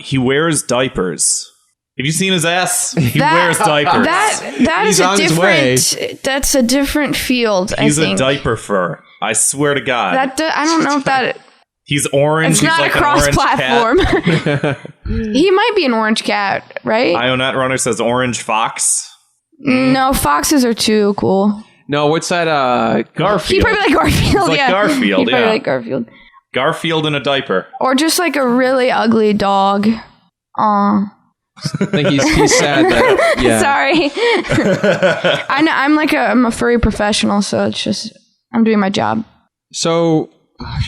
He wears diapers. Have you seen his ass? He wears diapers. That He's is a on his way. That's a different field. He's I think. a diaper fur. I swear to God. I don't know if that. He's orange. It's He's not like a an orange cross-platform. cat. He might be an orange cat, right? Ionet Runner says orange fox. No, foxes are too cool. No, what's that? Garfield. He probably like Garfield. Like yeah, Garfield, He probably yeah. like Garfield, Garfield in a diaper. or just like a really ugly dog. Aw. I think he's sad that. Yeah. Sorry. I know I'm a furry professional, so it's just I'm doing my job. So,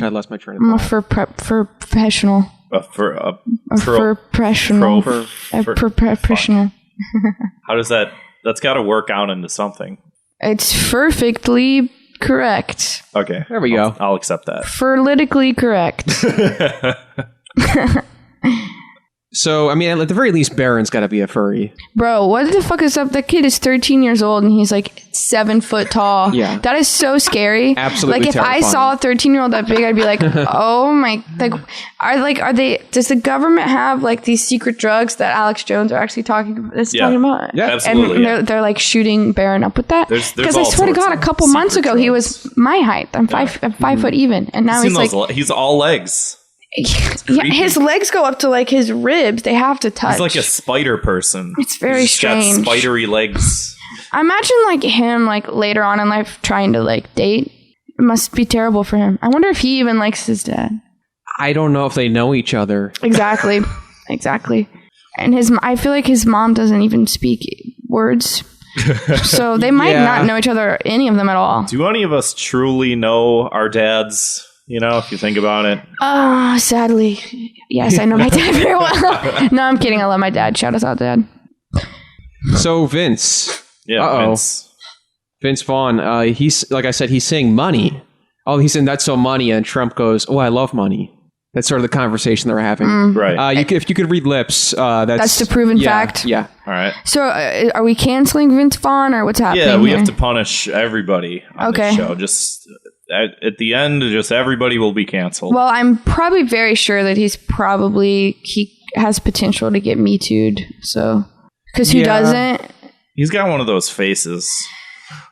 I lost my train of I'm a thought. fur professional. A fur professional. Professional. How does that? That's got to work out into something. It's perfectly correct. Okay, There we go. I'll accept that. Politically correct. So, I mean, at the very least, Baron's got to be a furry. Bro, what the fuck is up? That kid is 13 years old and he's like 7 foot tall. Yeah. That is so scary. Absolutely Like if terrifying. I saw a 13-year-old that big, I'd be like, oh my, does the government have like these secret drugs that Alex Jones are actually talking about? Yeah. Absolutely. And they're like shooting Baron up with that. There's Because I all swear to sorts God, a of couple months secret ago, he drugs. was my height. I'm 5 foot even. And now he's like, he's all legs. yeah, his legs go up to like his ribs. They have to touch. He's like a spider person. It's very He's just strange. got spidery legs. I imagine like him like later on in life trying to like date. It must be terrible for him. I wonder if he even likes his dad. I don't know if they know each other. Exactly. Exactly. And I feel like his mom doesn't even speak words. So they might Yeah. not know each other, any of them at all. Do any of us truly know our dads? You know, if you think about it. Sadly. Yes, I know my dad very well. No, I'm kidding. I love my dad. Shout us out, Dad. So, Vince. Yeah. Uh-oh. Vince. Vaughn, he's, like I said, he's saying money. Oh, he's saying that's so money. And Trump goes, oh, I love money. That's sort of the conversation they're having. Right. If you could read lips, That's the proven fact? Yeah. All right. So are we canceling Vince Vaughn or what's happening Yeah, we here? have to punish everybody on Okay. this show. Just at the end, just everybody will be canceled. Well, I'm probably very sure that he has potential to get Me Too'd. So, because who Yeah. doesn't? He's got one of those faces.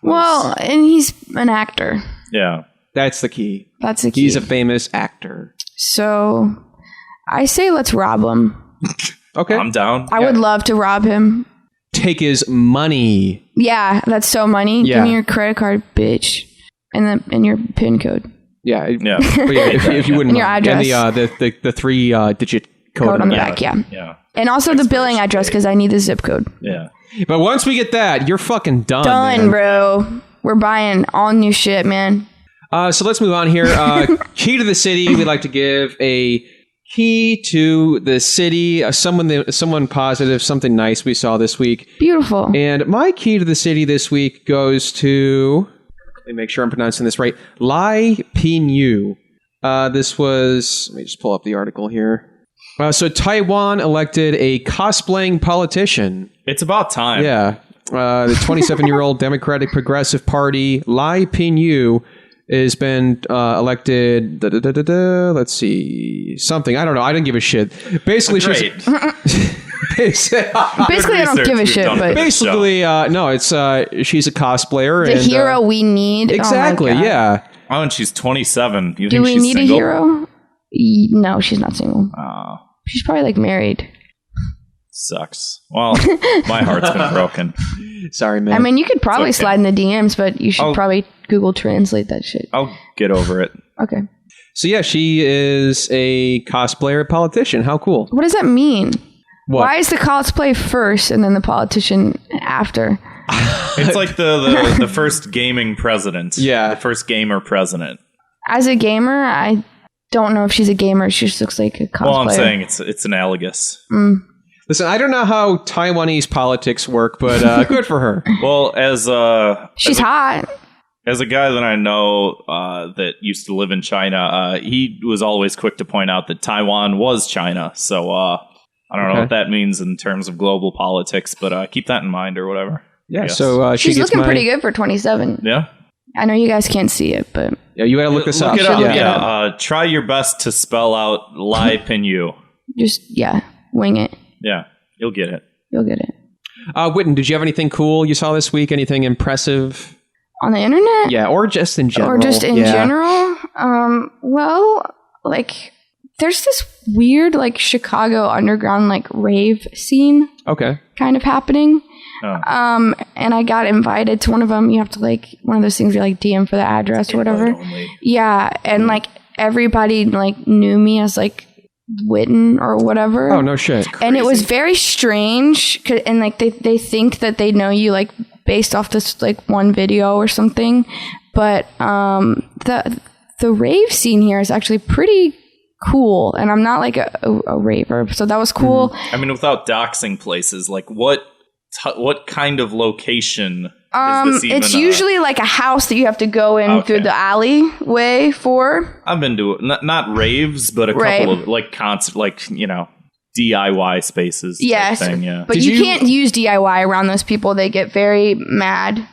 Well, and he's an actor. Yeah. That's the key. That's the key. He's a famous actor. So, I say let's rob him. Okay. I'm down. I would love to rob him. Take his money. Yeah, that's so money. Yeah. Give me your credit card, bitch, and your PIN code. Yeah. Yeah. But yeah, if you wouldn't And your mind. address. And the 3-digit code On the back, yeah. Yeah. And also the billing address because I need the zip code. Yeah. But once we get that, you're fucking done. Done, man. bro. We're buying all new shit, man. So let's move on here. Key to the city. We like to give a key to the city. Someone positive, something nice we saw this week. Beautiful. And my key to the city this week goes to, let me make sure I'm pronouncing this right, Lai Pin-yu. This was, let me just pull up the article here. So Taiwan elected a cosplaying politician. It's about time. Yeah. The 27-year-old Democratic Progressive Party, Lai Pin-yu, has been elected, let's see, something. I don't know. I didn't give a shit. Basically, Great. Basically, I don't give a shit, but Basically, no, it's she's a cosplayer. the and, hero we need. Exactly, Oh my God. yeah. Oh, and she's 27. You Do think we she's need single? a hero? No, she's not single. Oh, She's probably like married. sucks. Well, my heart's been broken. Sorry, man. I mean, you could probably okay. slide in the DMs, but you should I'll- probably Google Translate that shit. I'll get over it. Okay. So yeah, she is a cosplayer politician. How cool. What does that mean? What? Why is the cosplay first and then the politician after? It's like the first gaming president. Yeah. The first gamer president. As a gamer, I don't know if she's a gamer. She just looks like a cosplayer. Well, I'm saying it's analogous. Listen, I don't know how Taiwanese politics work, but good for her. Well, She's hot. as a guy that I know that used to live in China, he was always quick to point out that Taiwan was China. So I don't know what that means in terms of global politics, but keep that in mind or whatever. Yeah, Yes. so she She's gets looking pretty good for 27. Yeah. I know you guys can't see it, but Yeah, you gotta look this up. Look it up. Yeah. Yeah. Try your best to spell out Lai Pin-yu. just, wing it. Yeah, you'll get it. You'll get it. Witten, did you have anything cool you saw this week? Anything impressive? On the internet? Yeah, or just in general. Or just in general? Well, like, there's this weird, like, Chicago underground, like, rave scene. Okay. Kind of happening. Oh. And I got invited to one of them. You have to, like, one of those things where you, like, DM for the address or whatever. Yeah, and, like, everybody, like, knew me as, like, Witten or whatever. Oh, no shit. And it was very strange. And, like, they think that they know you, like, based off this, like, one video or something. But the rave scene here is actually pretty cool. And I'm not, like, a raver. So that was cool. I mean, without doxing places, like, what kind of location is this even? It's usually like a house that you have to go in through the alleyway for. I've been to not raves, but a couple of like concert, like, you know, DIY spaces. Yes, thing, yeah. But you can't use DIY around those people. They get very mad.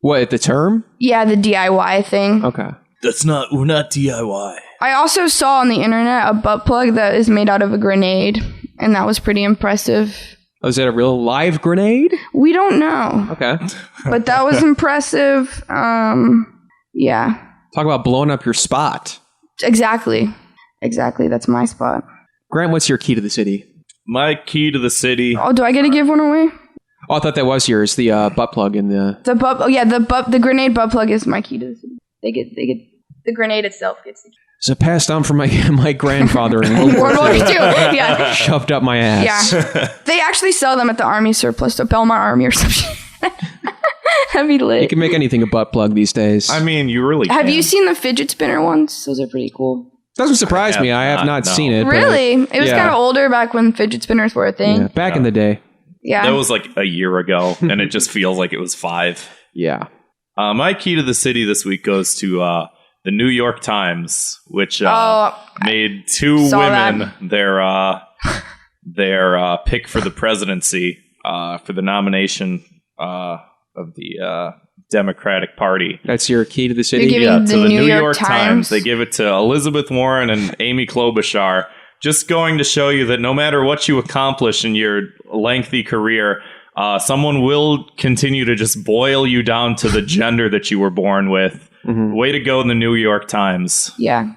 What, the term? Yeah, the DIY thing. Okay. We're not DIY. I also saw on the internet a butt plug that is made out of a grenade, and that was pretty impressive. Oh, is that a real live grenade? We don't know. Okay. But that was impressive. Yeah. Talk about blowing up your spot. Exactly. That's my spot. Grant, what's your key to the city? My key to the city. Oh, do I get to give one away? Oh, I thought that was yours. The butt plug in the... The grenade butt plug is my key to the city. They get the grenade itself gets the key. So passed on from my grandfather in World War II. Yeah. Shoved up my ass. Yeah. They actually sell them at the Army surplus, so Belmont Army or something. That'd be lit. You can make anything a butt plug these days. I mean, you really Have can. you seen the fidget spinner ones? Those are pretty cool. Doesn't surprise me. I have not seen it. Really? It was kind of older back when fidget spinners were a thing. Yeah, back in the day. Yeah. That was like a year ago, and it just feels like it was 5. Yeah. My key to the city this week goes to the New York Times, which made 2 women their pick for the presidency for the nomination of the Democratic Party. That's your key to the city? You're giving to the New York Times. They give it to Elizabeth Warren and Amy Klobuchar, just going to show you that no matter what you accomplish in your lengthy career, someone will continue to just boil you down to the gender that you were born with. Mm-hmm. Way to go in the New York Times. Yeah.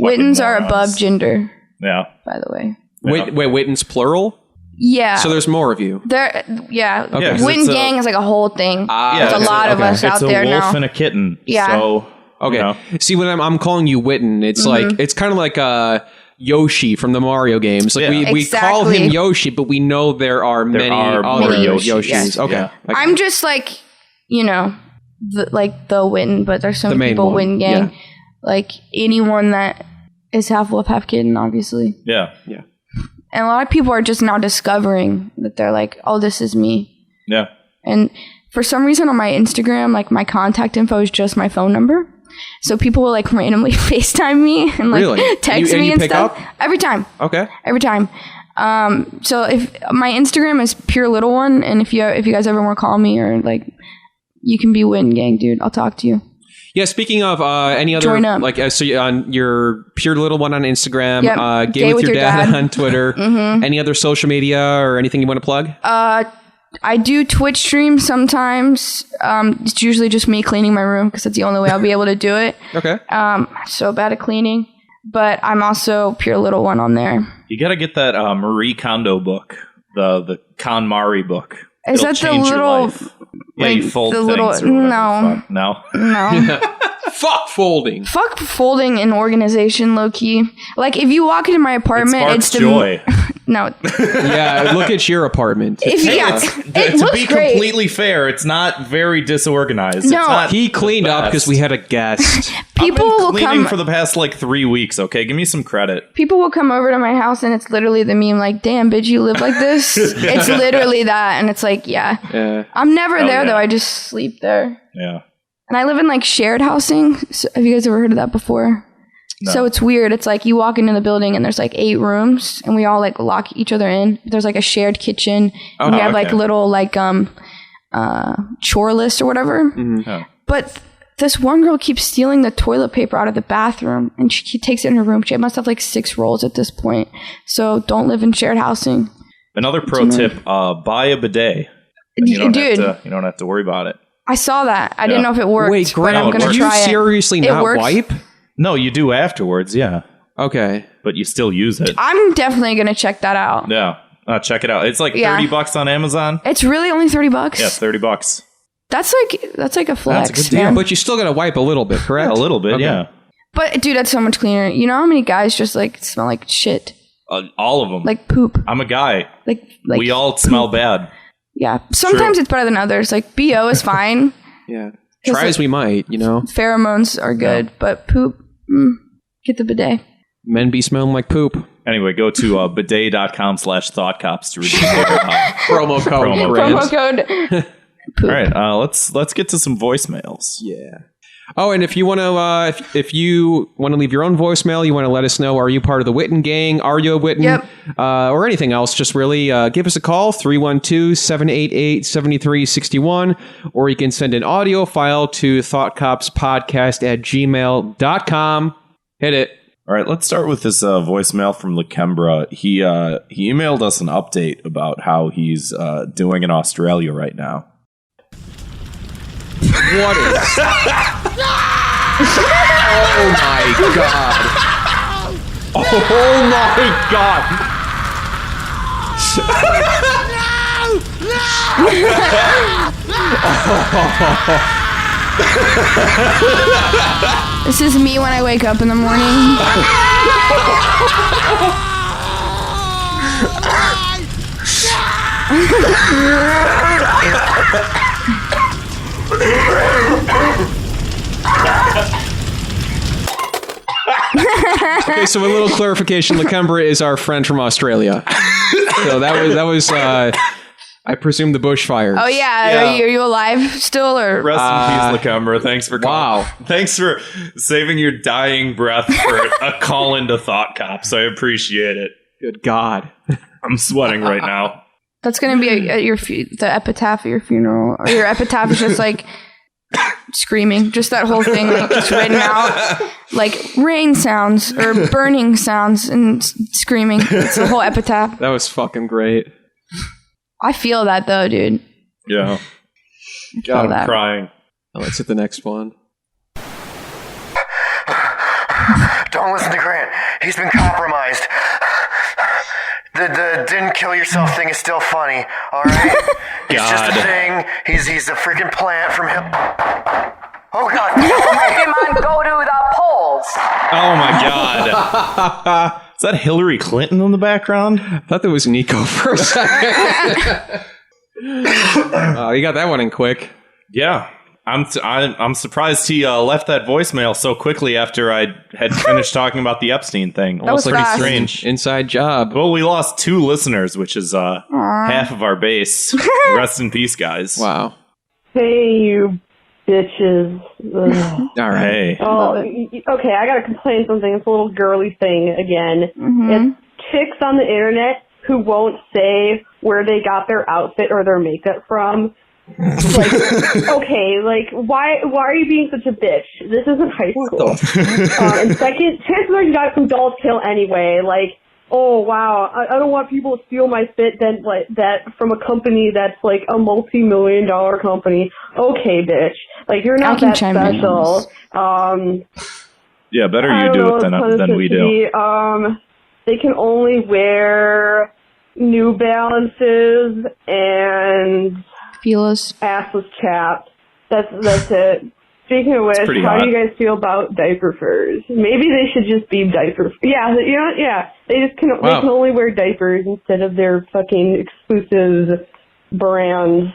Wittens are above gender. Yeah. By the way. Wait, Witten's plural? Yeah. So there's more of you. Okay. Witten gang is like a whole thing. There's a lot of us out there now. It's a wolf and a kitten. Yeah. So, okay. You know. See, when I'm calling you Witten, it's like, it's kind of like Yoshi from the Mario games. Like we call him Yoshi, but we know there are many other Yoshis. Yes. Okay. Yeah. I'm just like, you know, the Witten, but there's so many people Witten gang. Yeah. Like anyone that is half wolf, half kitten, obviously. Yeah. Yeah. And a lot of people are just now discovering that they're like, oh, this is me. Yeah. And for some reason on my Instagram, like my contact info is just my phone number. So people will like randomly FaceTime me and like text me and stuff. Up? Every time. Okay. Every time. So if my Instagram is Pure Little One, and if you guys ever want to call me or like, you can be Witten gang, dude. I'll talk to you. Yeah, speaking of any other, like, so on your Pure Little One on Instagram, Gay with Your Dad on Twitter, any other social media or anything you want to plug? I do Twitch streams sometimes. It's usually just me cleaning my room because that's the only way I'll be able to do it. Okay. So bad at cleaning, but I'm also Pure Little One on there. You got to get that Marie Kondo book, the KonMari book. Is that the little? Yeah, you fold the things. No. Fuck folding. Fuck folding and organization, low key. Like if you walk into my apartment, it's the joy. No. Yeah, look at your apartment. It looks to be great. Completely fair, it's not very disorganized. No, it's not he cleaned up because we had a guest. People will cleaning for the past like 3 weeks. Okay, give me some credit. People will come over to my house and it's literally the meme like, "Damn, bitch, you live like this." It's literally that, and it's like, yeah. I'm never there though. I just sleep there. Yeah. And I live in like shared housing. So, have you guys ever heard of that before? No. So it's weird. It's like you walk into the building and there's like 8 rooms and we all like lock each other in. There's like a shared kitchen. And we have like little like chore list or whatever. Mm-hmm. But this one girl keeps stealing the toilet paper out of the bathroom and she takes it in her room. She must have like 6 rolls at this point. So don't live in shared housing. Another pro tip, buy a bidet. You don't have to worry about it. I saw that. I didn't know if it worked. Wait, Grant, I'm gonna did you try seriously not wipe? No, you do afterwards, yeah. Okay. But you still use it. I'm definitely going to check that out. Yeah. Check it out. It's like $30 on Amazon. It's really only $30? Yeah, $30. That's like a flex, That's a good man. Yeah, but you still got to wipe a little bit, correct? Yeah, a little bit, yeah. But dude, that's so much cleaner. You know how many guys just like smell like shit? All of them. Like poop. I'm a guy. Like we all poop. smell bad. Yeah. Sometimes it's better than others. Like BO is fine. Yeah. Try as we might, Pheromones are good, but poop, get the bidet. Men be smelling like poop. Anyway, go to bidet.com/thoughtcops to redeem their promo code. Promo code. All right, let's get to some voicemails. Yeah. Oh, and if you want to, if you want to leave your own voicemail, you want to let us know, are you part of the Witten gang? Are you a Witten? Yep. Or anything else, just really give us a call, 312-788-7361, or you can send an audio file to thoughtcopspodcast@gmail.com. Hit it. All right, let's start with this voicemail from Lakembra. He emailed us an update about how he's doing in Australia right now. What is? Oh my god! Oh my god! This is me when I wake up in the morning. Okay, so a little clarification. Lakembra is our friend from Australia. So that was I presume the bushfires. Oh yeah. Are you alive still or? Rest in peace, Lakembra. Thanks for calling. Wow. Thanks for saving your dying breath for a call into Thought Cops. I appreciate it. Good God. I'm sweating right now. That's gonna be the epitaph of your funeral, or your epitaph is just like screaming, just that whole thing, like just written out, like rain sounds or burning sounds and screaming. It's the whole epitaph. That was fucking great. I feel that though, dude. Yeah. God, I'm crying. Oh, let's hit the next one. Don't listen to Grant. He's been compromised. The didn't kill yourself thing is still funny, alright? He's just a thing. He's a freaking plant from him. Oh god. Pokemon go to the polls. Oh my god. Is that Hillary Clinton in the background? I thought that was Nico for a second. You got that one in quick. Yeah. I'm surprised he left that voicemail so quickly after I had finished talking about the Epstein thing. That was pretty fast. strange. Inside job. Well, we lost 2 listeners, which is half of our base. Rest in peace, guys. Wow. Hey, you bitches. All right. Hey. Oh, okay, I gotta complain something. It's a little girly thing again. Mm-hmm. It's chicks on the internet who won't say where they got their outfit or their makeup from. Like, okay, like, why are you being such a bitch? This isn't high school. And second, chances are you got it from Doll's Kill anyway. Like, oh wow, I don't want people to steal my fit then like that from a company that's like a multi-million-dollar company. Okay, bitch. Like, you're not that special. Yeah, better you do it than we do. They can only wear New Balances and Feelers. assless chaps. That's it. Speaking of which, how do you guys feel about diaper furs? Maybe they should just be diaper. Yeah, They just can. They can only wear diapers instead of their fucking exclusive brands.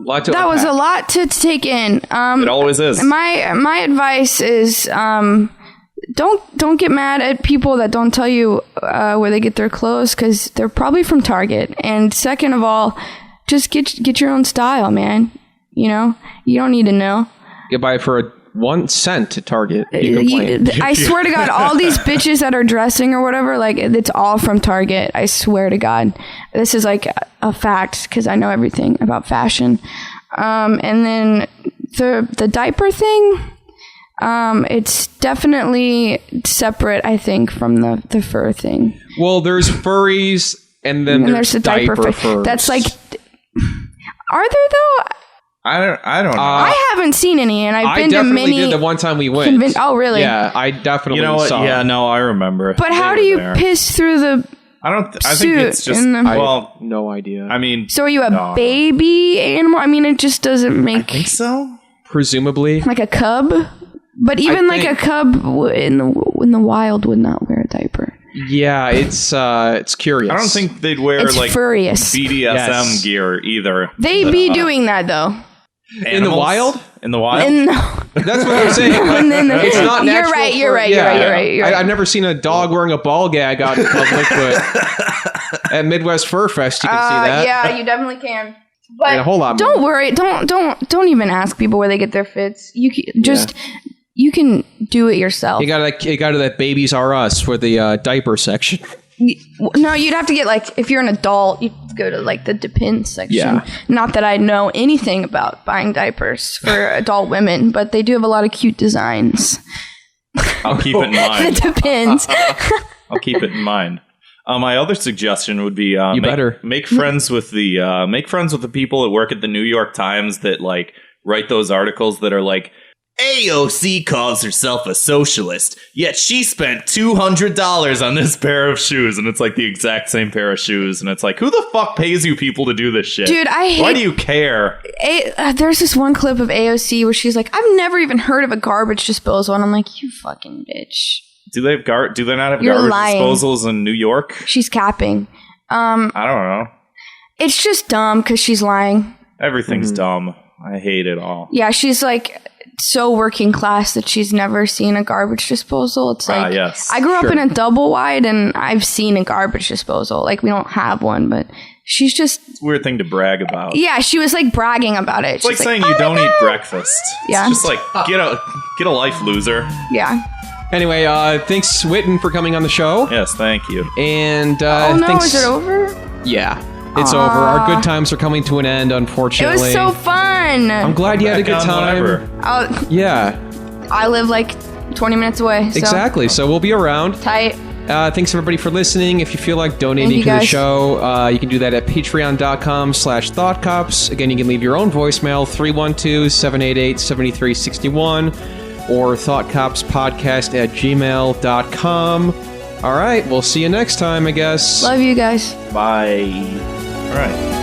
That was a lot to take in. It always is. My advice is don't get mad at people that don't tell you where they get their clothes, because they're probably from Target. And second of all, just get your own style, man. You know, you don't need to know. You buy it for 1 cent at Target. I swear to God, all these bitches that are dressing or whatever, like, it's all from Target. I swear to God. This is like a fact, because I know everything about fashion. And then the diaper thing, it's definitely separate, I think, from the fur thing. Well, there's furries And then there's the diaper furs. That's like, are there though? I don't know. I haven't seen any, and I've been to many. I definitely did the one time we went. Oh, really? Yeah, I definitely You know what? saw. Yeah, no, I remember. But how do you piss through the? I think suit it's just in the- well. No idea. I mean, So are you a baby animal? I mean, it just doesn't I make think so. Presumably. like a cub. But even like a cub in the wild would not wear a diaper. Yeah, it's curious. I don't think they'd wear It's like furious. BDSM gear either. They be doing that though. In the wild? In the wild? That's what I'm saying. It's not natural. You're right. I've never seen a dog wearing a ball gag out in public, but at Midwest Fur Fest you can see that. Yeah, you definitely can. But And a whole lot don't more. worry. Don't even ask people where they get their fits. You can do it yourself. You got to that Babies R Us for the diaper section. No, you'd have to get like if you're an adult, you'd go to like the Depends section. Yeah. Not that I know anything about buying diapers for adult women, but they do have a lot of cute designs. I'll keep it in mind. It depends. I'll keep it in mind. My other suggestion would be make friends with the people that work at the New York Times that like write those articles that are like, AOC calls herself a socialist, yet she spent $200 on this pair of shoes, and it's like the exact same pair of shoes, and it's like, who the fuck pays you people to do this shit? Dude, why do you care? There's this one clip of AOC where she's like, I've never even heard of a garbage disposal, and I'm like, you fucking bitch. Do they not have You're garbage lying. disposals in New York? She's capping. I don't know. It's just dumb because she's lying. Everything's dumb. I hate it all. Yeah, she's like so working class that she's never seen a garbage disposal. It's like, yes. I grew up in a double wide and I've seen a garbage disposal. Like, we don't have one, but she's just... It's a weird thing to brag about. Yeah, she was like bragging about it. It's like saying you don't eat breakfast. Yeah. It's just like, get a life, loser. Yeah. Anyway, thanks Witten for coming on the show. Yes, thank you. And Is it over? Yeah. It's over. Our good times are coming to an end, It unfortunately. was so fun. I'm glad you had a good time. Whenever. Yeah. I live like 20 minutes away. So. Exactly. So we'll be around. Tight. Thanks everybody for listening. If you feel like donating Thank you, to the guys. show, you can do that at patreon.com/thoughtcops. Again, you can leave your own voicemail, 312-788-7361, or thoughtcopspodcast@gmail.com. All right, we'll see you next time, I guess. Love you guys. Bye. All right.